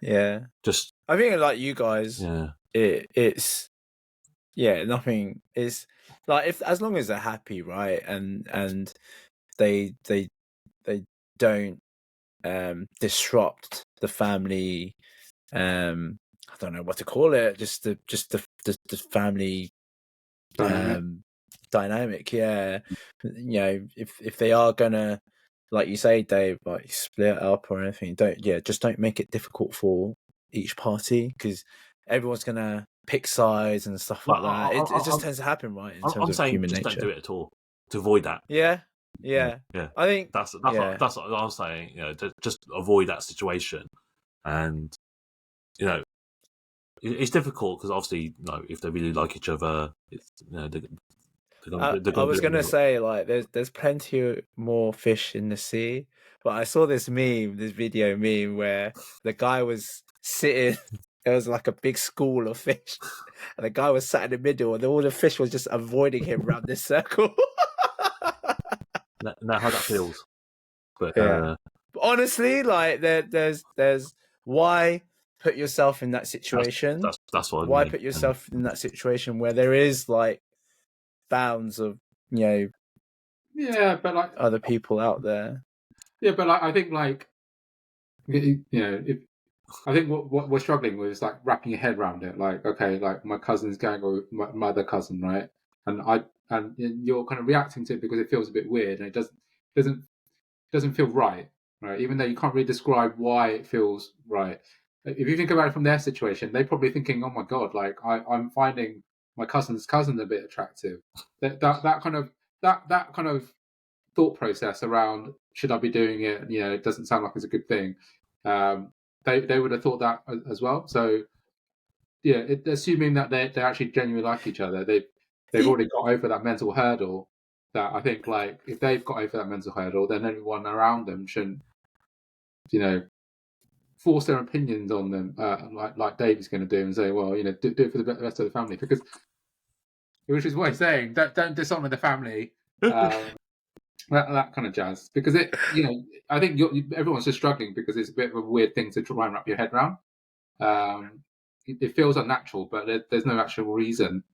I think like you guys, it's yeah, nothing is like if as long as they're happy, right, and they don't disrupt the family. I don't know what to call it. Just the family Dynamic. dynamic. Yeah, if they are gonna, like you say, Dave, like split up or anything, just don't make it difficult for each party because everyone's gonna pick sides and stuff like that. It just tends to happen, right, in terms I'm of saying human just nature. don't do it at all to avoid that. Yeah. I think that's what I'm saying. Just avoid that situation, and it's difficult because obviously, if they really like each other, it's I was gonna say like there's plenty more fish in the sea, but I saw this video meme where the guy was sitting. There was like a big school of fish, and the guy was sat in the middle, and all the fish was just avoiding him around this circle. know how that feels, but yeah. But honestly, like there's why put yourself in that situation? That's what I why mean. Put yourself in that situation where there is like bounds of Yeah, but like other people out there. Yeah, but like I think like if I think what we're struggling with is like wrapping your head around it. Like, okay, like my cousin's going with my other cousin, right? And you're kind of reacting to it because it feels a bit weird and it doesn't feel right, right? Even though you can't really describe why it feels right. If you think about it from their situation, they're probably thinking, "Oh my god, like I'm finding my cousin's cousin a bit attractive." That kind of thought process around should I be doing it? It doesn't sound like it's a good thing. They would have thought that as well. So yeah, assuming that they actually genuinely like each other, they've already got over that mental hurdle. That I think, like, if they've got over that mental hurdle, then everyone around them shouldn't, force their opinions on them, like Dave is going to do, and say, well, do it for the rest of the family, because, which is what he's saying, don't dishonor the family. That kind of jazz, because I think everyone's just struggling because it's a bit of a weird thing to try and wrap your head around. It feels unnatural, but there's no actual reason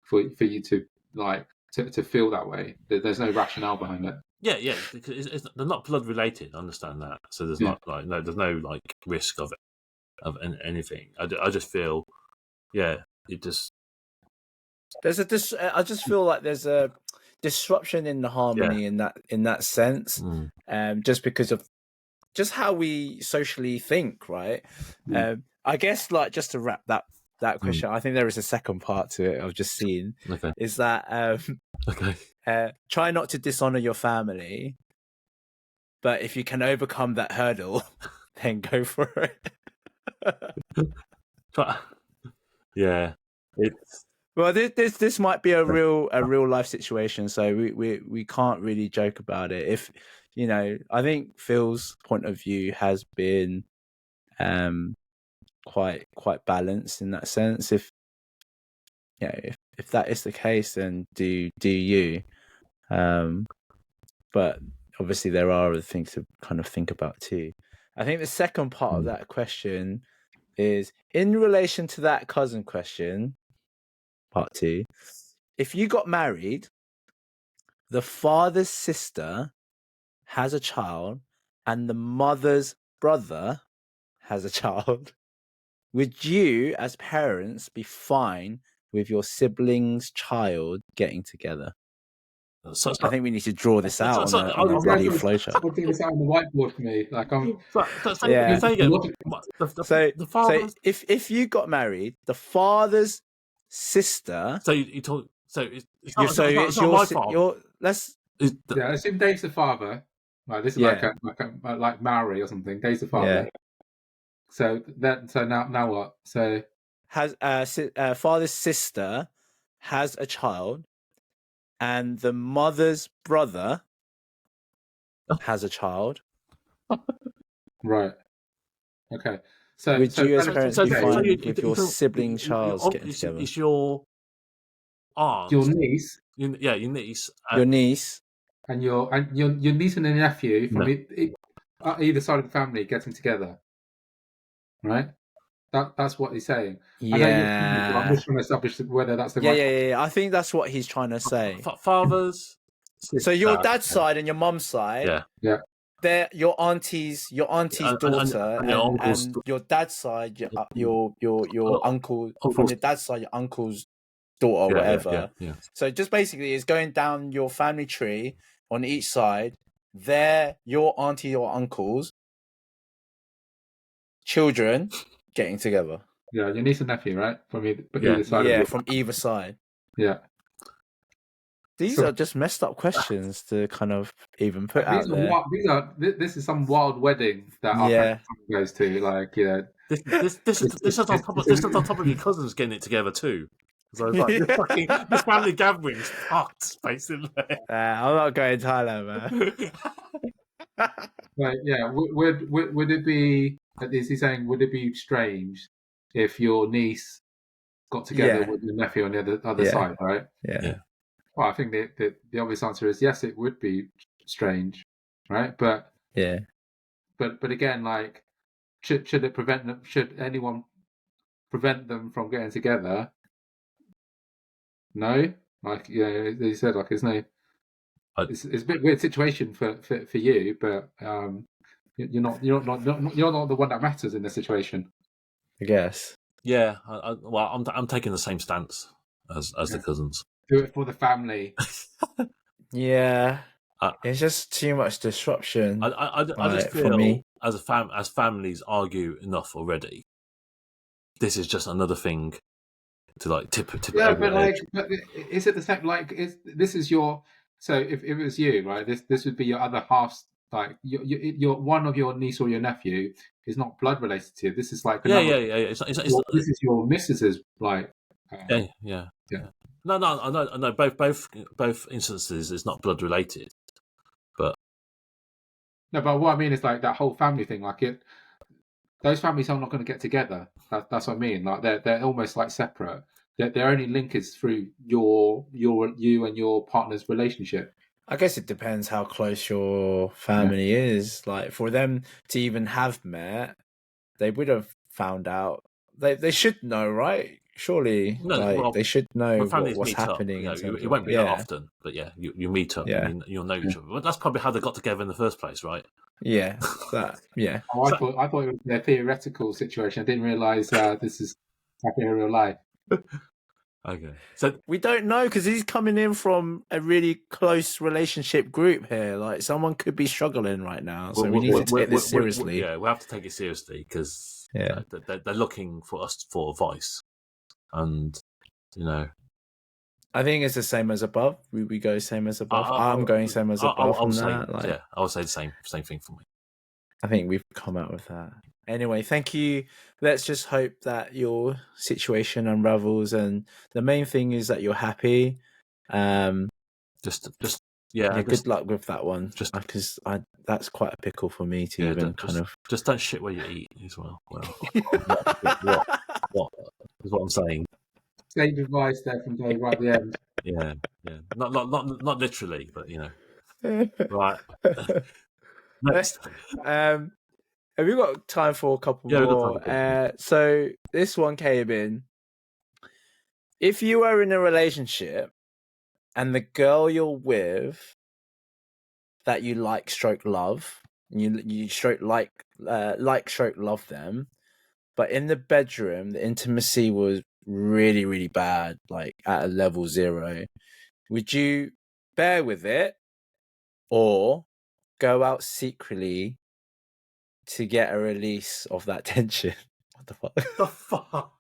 for you to like to feel that way. There's no rationale behind it. Yeah, because they're not blood related. I understand that, so there's not there's no like risk of anything. I just feel, it just I just feel like there's a disruption in the harmony in that sense, just because of just how we socially think, right? I guess, like, just to wrap that question, I think there is a second part to it. I've just seen is that try not to dishonor your family, but if you can overcome that hurdle, then go for it. Yeah, it's well, this might be a real life situation, so we can't really joke about it. If I think Phil's point of view has been quite balanced in that sense. If if that is the case, then do you? But obviously there are other things to kind of think about too. I think the second part of that question is in relation to that cousin question, part 2. If you got married, the father's sister has a child, and the mother's brother has a child, would you, as parents, be fine with your sibling's child getting together? I think we need to draw this out on a bloody flowchart. I'm thinking this out on the whiteboard for me. Like the father. So if you got married, the father's sister. So you talk. So it's not my fault. I assume Dave's the father. Like, this is like Maori or something. Dave's the father. So now what? So has father's sister has a child, and the mother's brother has a child. Right. Okay. So would you, as parents, be fine with your sibling child's getting together? It's your aunt, your niece. Your niece, your niece, and your niece and a nephew from either side of the family getting together, right? That's what he's saying. I know you're but I'm Yeah. just trying to establish whether that's the Yeah, right. yeah. I think that's what he's trying to say. Fathers. So your sister, dad's side and your mum's side, Yeah. Yeah. they're your auntie's daughter, and your uncle's and your dad's side, your uncle from uncle's your dad's side, your uncle's daughter, or whatever. Yeah. So just basically, it's going down your family tree on each side. They're your auntie or uncle's children getting together. Yeah, your niece and nephew, right? From either Yeah. side of Yeah, your from either side. yeah. These So- are just messed up questions to kind of even put out These are there. wild, this is some wild wedding that our Yeah. family goes to. Like, you know, This is on top of your cousins getting it together too. So it's like this family gathering's fucked, basically. I'm not going to Thailand, man. like, yeah. Would it be? Is he saying would it be strange if your niece got together Yeah. with your nephew on the other Yeah. side, right? Yeah. Well, I think the obvious answer is yes. It would be strange, right? But Yeah. but again, like, should it prevent them? Should anyone prevent them from getting together? No, like, yeah, as you said, like, there's no. It's a bit weird situation for you, but you're not the one that matters in the situation. I guess. Yeah. I'm taking the same stance as the cousins. Do it for the family. Yeah. It's just too much disruption. I just Right, for feel me. as families argue enough already. This is just another thing to like tip it Yeah, over but the like, edge. but is it the same? Like, this is your? So if it was you, right? This would be your other half's. Like, your one of your niece or your nephew is not blood related to you. This is like another. Yeah. It's This is your missus's, like. Yeah. No, I know. Both instances is not blood related, but No, but what I mean is, like, that whole family thing. Like, those families are not going to get together. That's what I mean. Like, they're almost like separate. Their only link is through you and your partner's relationship. I guess it depends how close your family is. Like, for them to even have met, they would have found out. They should know, right? Surely, they should know what's happening. It won't be that often, but yeah, you meet up and you'll know each other. But that's probably how they got together in the first place, right? Yeah, yeah. Oh, I thought it was a theoretical situation. I didn't realise this is happening in real life. Okay, so we don't know because he's coming in from a really close relationship group here. Like, someone could be struggling right now, so we need to take this seriously. Yeah, we have to take it seriously because they're looking for us for advice, and I think it's the same as above. We go same as above. I'm going same as above on that. Yeah, I would say the same thing for me. I think we've come out with that. Anyway, thank you. Let's just hope that your situation unravels, and the main thing is that you're happy. Good luck with that one. Just because that's quite a pickle for me to even kind of. Just don't shit where you eat as well. Well, what is what I'm saying. Sage advice there from Dave right at the end. Yeah. Not literally, but right. Next. Have we got time for a couple more? So this one came in. If you were in a relationship and the girl you're with that you like stroke love, you stroke stroke love them, but in the bedroom the intimacy was really, really bad, like at a level 0, would you bear with it or go out secretly to get a release of that tension? What the fuck? The fuck?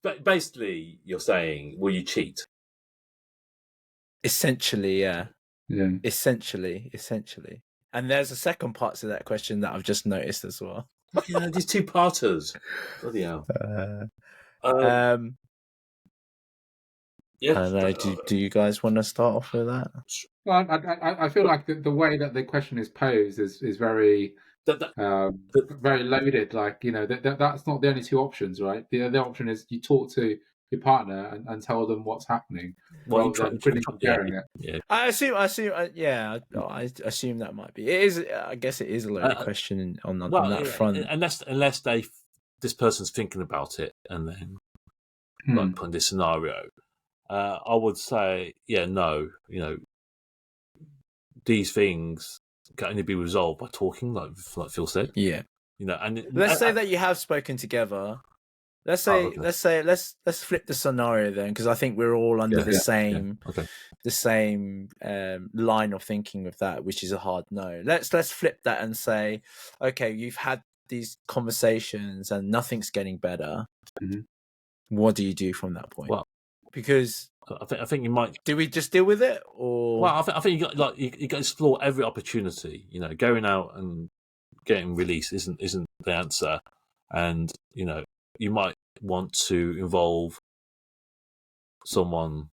But basically, you're saying, will you cheat? Essentially, yeah. Yeah. Essentially. And there's a second part to that question that I've just noticed as well. Yeah, these two-parters. Bloody hell. I don't know. Do you guys want to start off with that? Well, I feel like the way that the question is posed is very very loaded. Like, that's not the only two options, right? The other option is you talk to your partner and tell them what's happening, Well, rather than putting comparing it. yeah. I assume, I assume that might be. It is. I guess it is a loaded question on that front. Unless this person's thinking about it and then like putting this scenario, I would say, no. These things can only be resolved by talking, like Phil said. Yeah. And let's say that you have spoken together. Let's flip the scenario then, because I think we're all under the same line of thinking with that, which is a hard no. Let's flip that and say, okay, you've had these conversations and nothing's getting better. Mm-hmm. What do you do from that point? Well, because I think you might. Do we just deal with it, or? Well, I think you got you got to explore every opportunity. Going out and getting released isn't the answer, and you might want to involve someone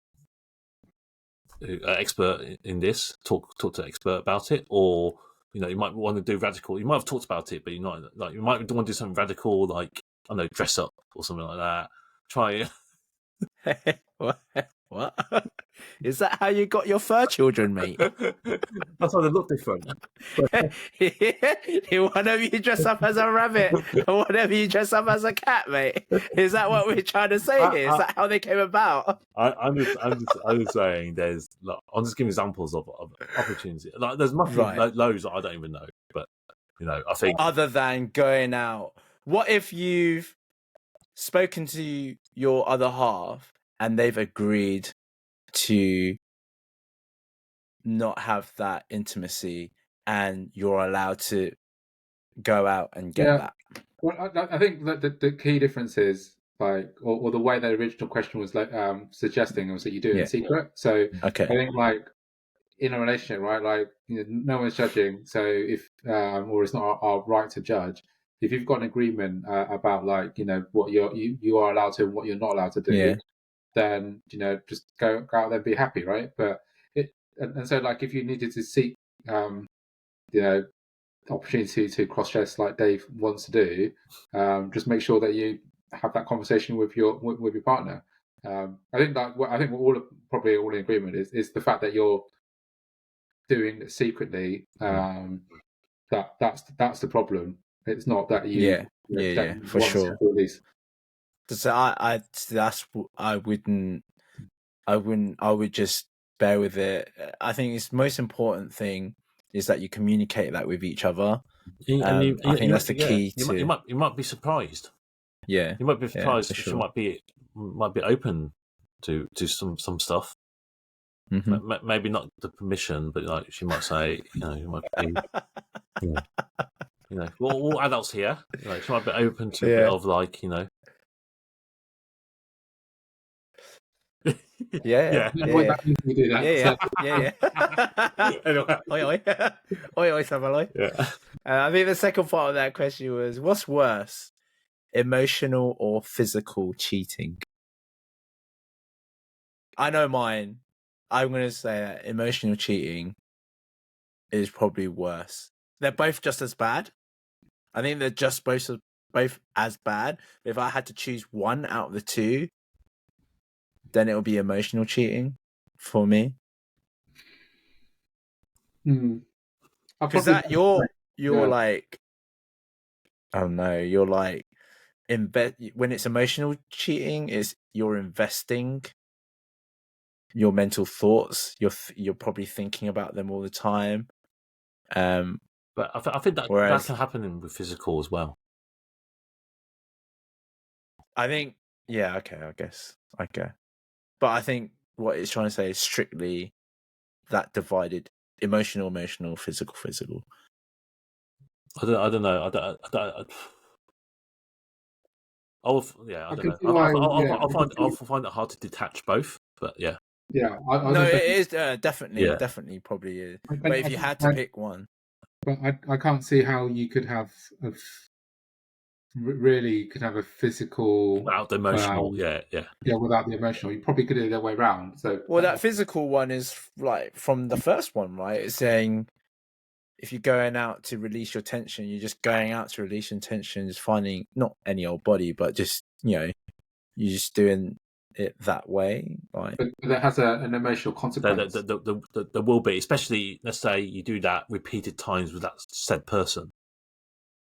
an expert in this. Talk to an expert about it, or you might want to do radical. You might have talked about it, but you're not like you might want to do something radical, like I don't know, dress up or something like that. Try it. What? Is that how you got your fur children, mate? That's why they look different. One of you dress up as a rabbit, and one of you dress up as a cat, mate. Is that what we're trying to say here? Is that how they came about? I'm just saying. I'm just giving examples of opportunity. Like there's nothing like loads that I don't even know, but I think other than going out, what if you've spoken to your other half and they've agreed to not have that intimacy and you're allowed to go out and get that? Well, I think that the key difference is like, or the way the original question was like suggesting was that you do it in secret. So I think like in a relationship, right? Like no one's judging. So if or it's not our right to judge. If you've got an agreement about like what you are allowed to and what you're not allowed to do, then just go out there and be happy, right? But and so like if you needed to seek opportunity to cross dress like Dave wants to do, just make sure that you have that conversation with your partner. I think we're probably all in agreement is the fact that you're doing it secretly. That's the problem. It's not that you for sure. Release. So I would just bear with it. I think it's most important thing is that you communicate that with each other. I think that's the key. You might be surprised. Yeah, you might be surprised. Sure. She might be open to some stuff. Mm-hmm. Maybe not the permission, but like she might say, you might be, we're all adults here. She might be open to a bit of like, Yeah. Anyway. Oi, Samaloi. Yeah. I think the second part of that question was, what's worse, emotional or physical cheating? I know mine. I'm going to say that emotional cheating is probably worse. They're both just as bad. I think they're just both as bad. But if I had to choose one out of the two, then it would be emotional cheating for me. Because that you're like, I don't know, you're like when it's emotional cheating, is you're investing your mental thoughts. You're probably thinking about them all the time. But I think that can happen with physical as well. I think, okay, I guess. Okay. But I think what it's trying to say is strictly that divided emotional, physical. I don't know. I don't know. I'll find it hard to detach both, but yeah. Yeah, it is definitely probably is. But if you had to pick one, but I can't see how you could have a physical without the emotional. Without the emotional, you probably could do it the other way around. So that physical one is like from the first one, right? It's saying if you're going out to release your tension, you're just going out to release your tension, just finding not any old body, but just you're just doing it that way. Like, but that has an emotional consequence. There will be, especially let's say you do that repeated times with that said person,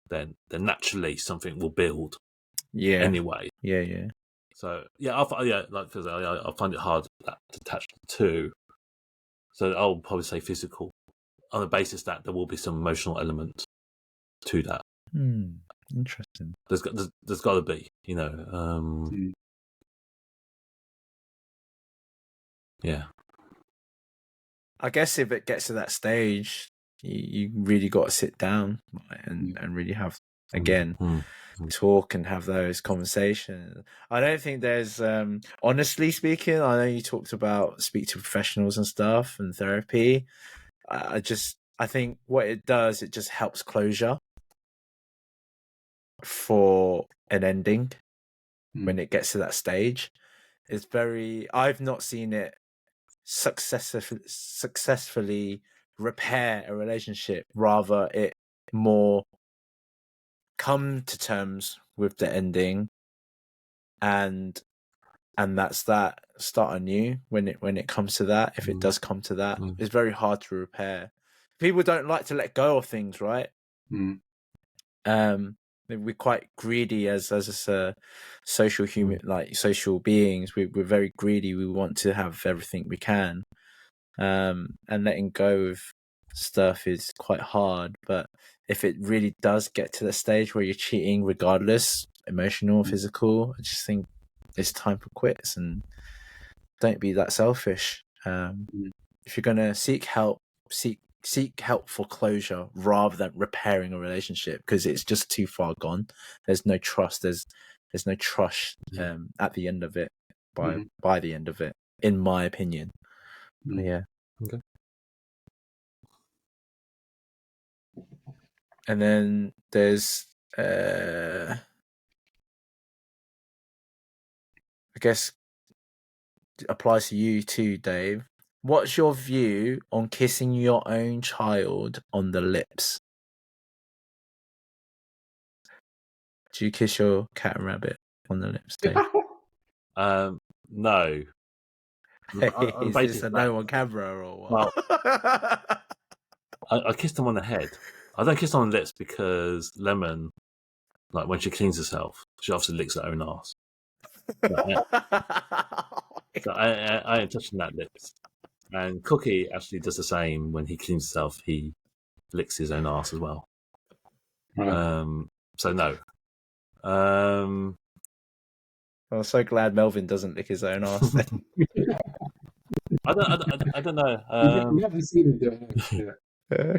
then naturally something will build yeah, anyway. yeah. So I find it hard to attach the two. So I'll probably say physical, on the basis that there will be some emotional element to that. Interesting. There's got to be, you know. Yeah. I guess if it gets to that stage, you really got to sit down and really have again talk and have those conversations. I don't think there's honestly speaking, I know you talked about speak to professionals and stuff and therapy. I think what it does, it just helps closure for an ending when it gets to that stage. I've not seen it successfully repair a relationship, rather it more come to terms with the ending and that's that, start anew when it comes to that. If it does come to that, it's very hard to repair. People don't like to let go of things, right? We're quite greedy as a social human, like social beings. We're very greedy. We want to have everything we can, and letting go of stuff is quite hard. But if it really does get to the stage where you're cheating, regardless, emotional, physical, I just think it's time for quits and don't be that selfish. If you're gonna seek help, seek help for closure rather than repairing a relationship, because it's just too far gone. There's no trust. There's no trust at the end of it. By the end of it, in my opinion. Yeah. Okay. And then there's I guess it applies to you too, Dave. What's your view on kissing your own child on the lips? Do you kiss your cat and rabbit on the lips, Dave? No. Is this a no on camera or what? Well, I kissed them on the head. I don't kiss them on the lips because Lemon, like when she cleans herself, she obviously licks her own ass. So I ain't touching that lips. And Cookie actually does the same when he cleans himself. He licks his own ass as well. Right. So no. I'm so glad Melvin doesn't lick his own ass. Then. I don't know. You haven't seen him do it. Yeah.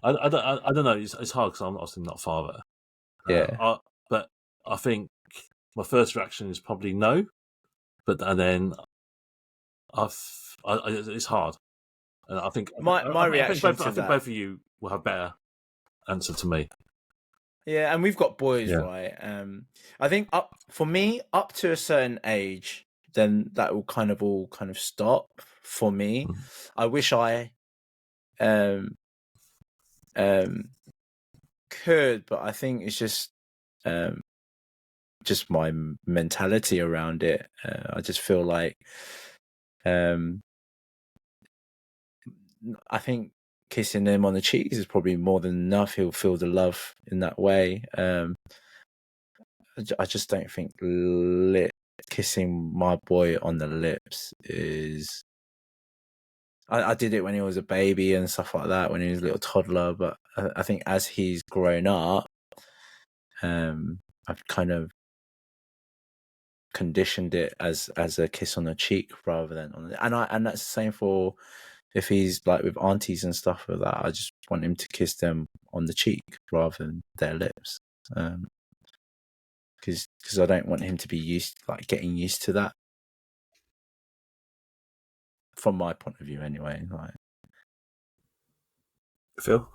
I don't know. It's hard because I'm obviously not a father. Yeah. But I think my first reaction is probably no. But then it's hard. And I think my reaction I think both of you will have better answer to me. Yeah, and we've got boys, right? I think for me, up to a certain age, then that will kind of stop for me. I wish I could, but I think it's just my mentality around it. I just feel like I think kissing him on the cheeks is probably more than enough. He'll feel the love in that way. I just don't think kissing my boy on the lips is. I did it when he was a baby and stuff like that, when he was a little toddler. But I think as he's grown up, I've kind of conditioned it as a kiss on the cheek rather than on the, and that's the same for if he's like with aunties and stuff like that. I just want him to kiss them on the cheek rather than their lips. Because I don't want him to be getting used to that. From my point of view, anyway. Like, Phil?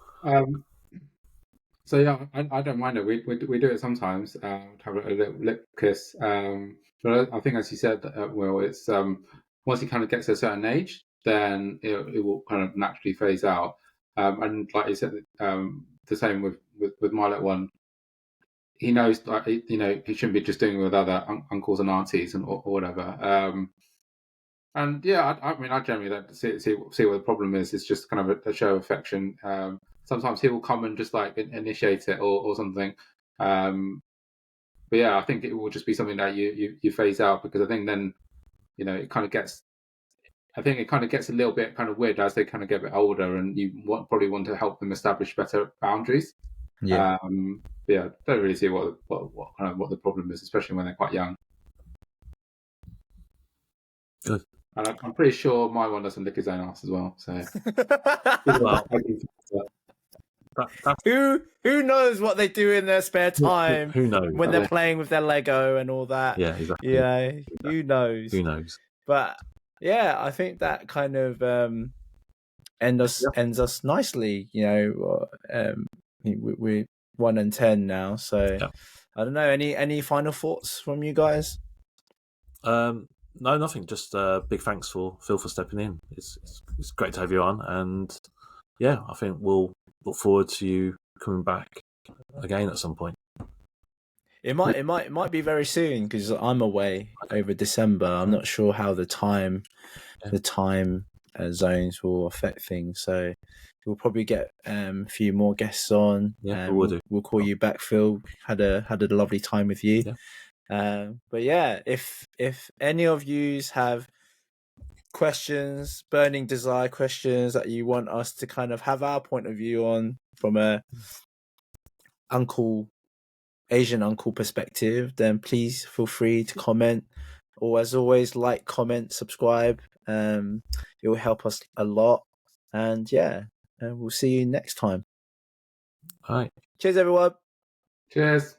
So yeah, I don't mind it. We do it sometimes. To have a little lip kiss. But I think, as you said, Will, it's once he kind of gets to a certain age, then it will kind of naturally phase out. And like you said, the same with my little one. he knows, like, he shouldn't be just doing it with other uncles and aunties or whatever. And yeah, I mean, I generally don't see what the problem is. It's just kind of a show of affection. Sometimes he will come and just like initiate it or something. But yeah, I think it will just be something that you phase out, because I think then, it kind of gets. I think it kind of gets a little bit kind of weird as they kind of get a bit older, and you probably want to help them establish better boundaries. Yeah. Yeah, don't really see what the problem is, especially when they're quite young. Good. And I'm pretty sure my one doesn't lick his own ass as well. So Well, who knows what they do in their spare time? Who knows? When they're playing with their Lego and all that? Yeah, exactly. Yeah, who knows? Who knows? But yeah, I think that kind of ends us nicely. We're 1-10 now, so Yeah. I don't know. Any final thoughts from you guys? No, nothing. Just big thanks for Phil for stepping in. It's great to have you on, and yeah, I think we'll look forward to you coming back again at some point. It might be very soon, because I'm away over December. I'm not sure how the time zones will affect things. So we'll probably get a few more guests on. Yeah, we'll call you back, Phil. Had a lovely time with you. Yeah. But yeah, if any of you have questions, burning desire questions that you want us to kind of have our point of view on from a Asian uncle perspective, then please feel free to comment, or as always, like, comment, subscribe. It will help us a lot. And yeah, we'll see you next time. All right. Cheers, everyone. Cheers.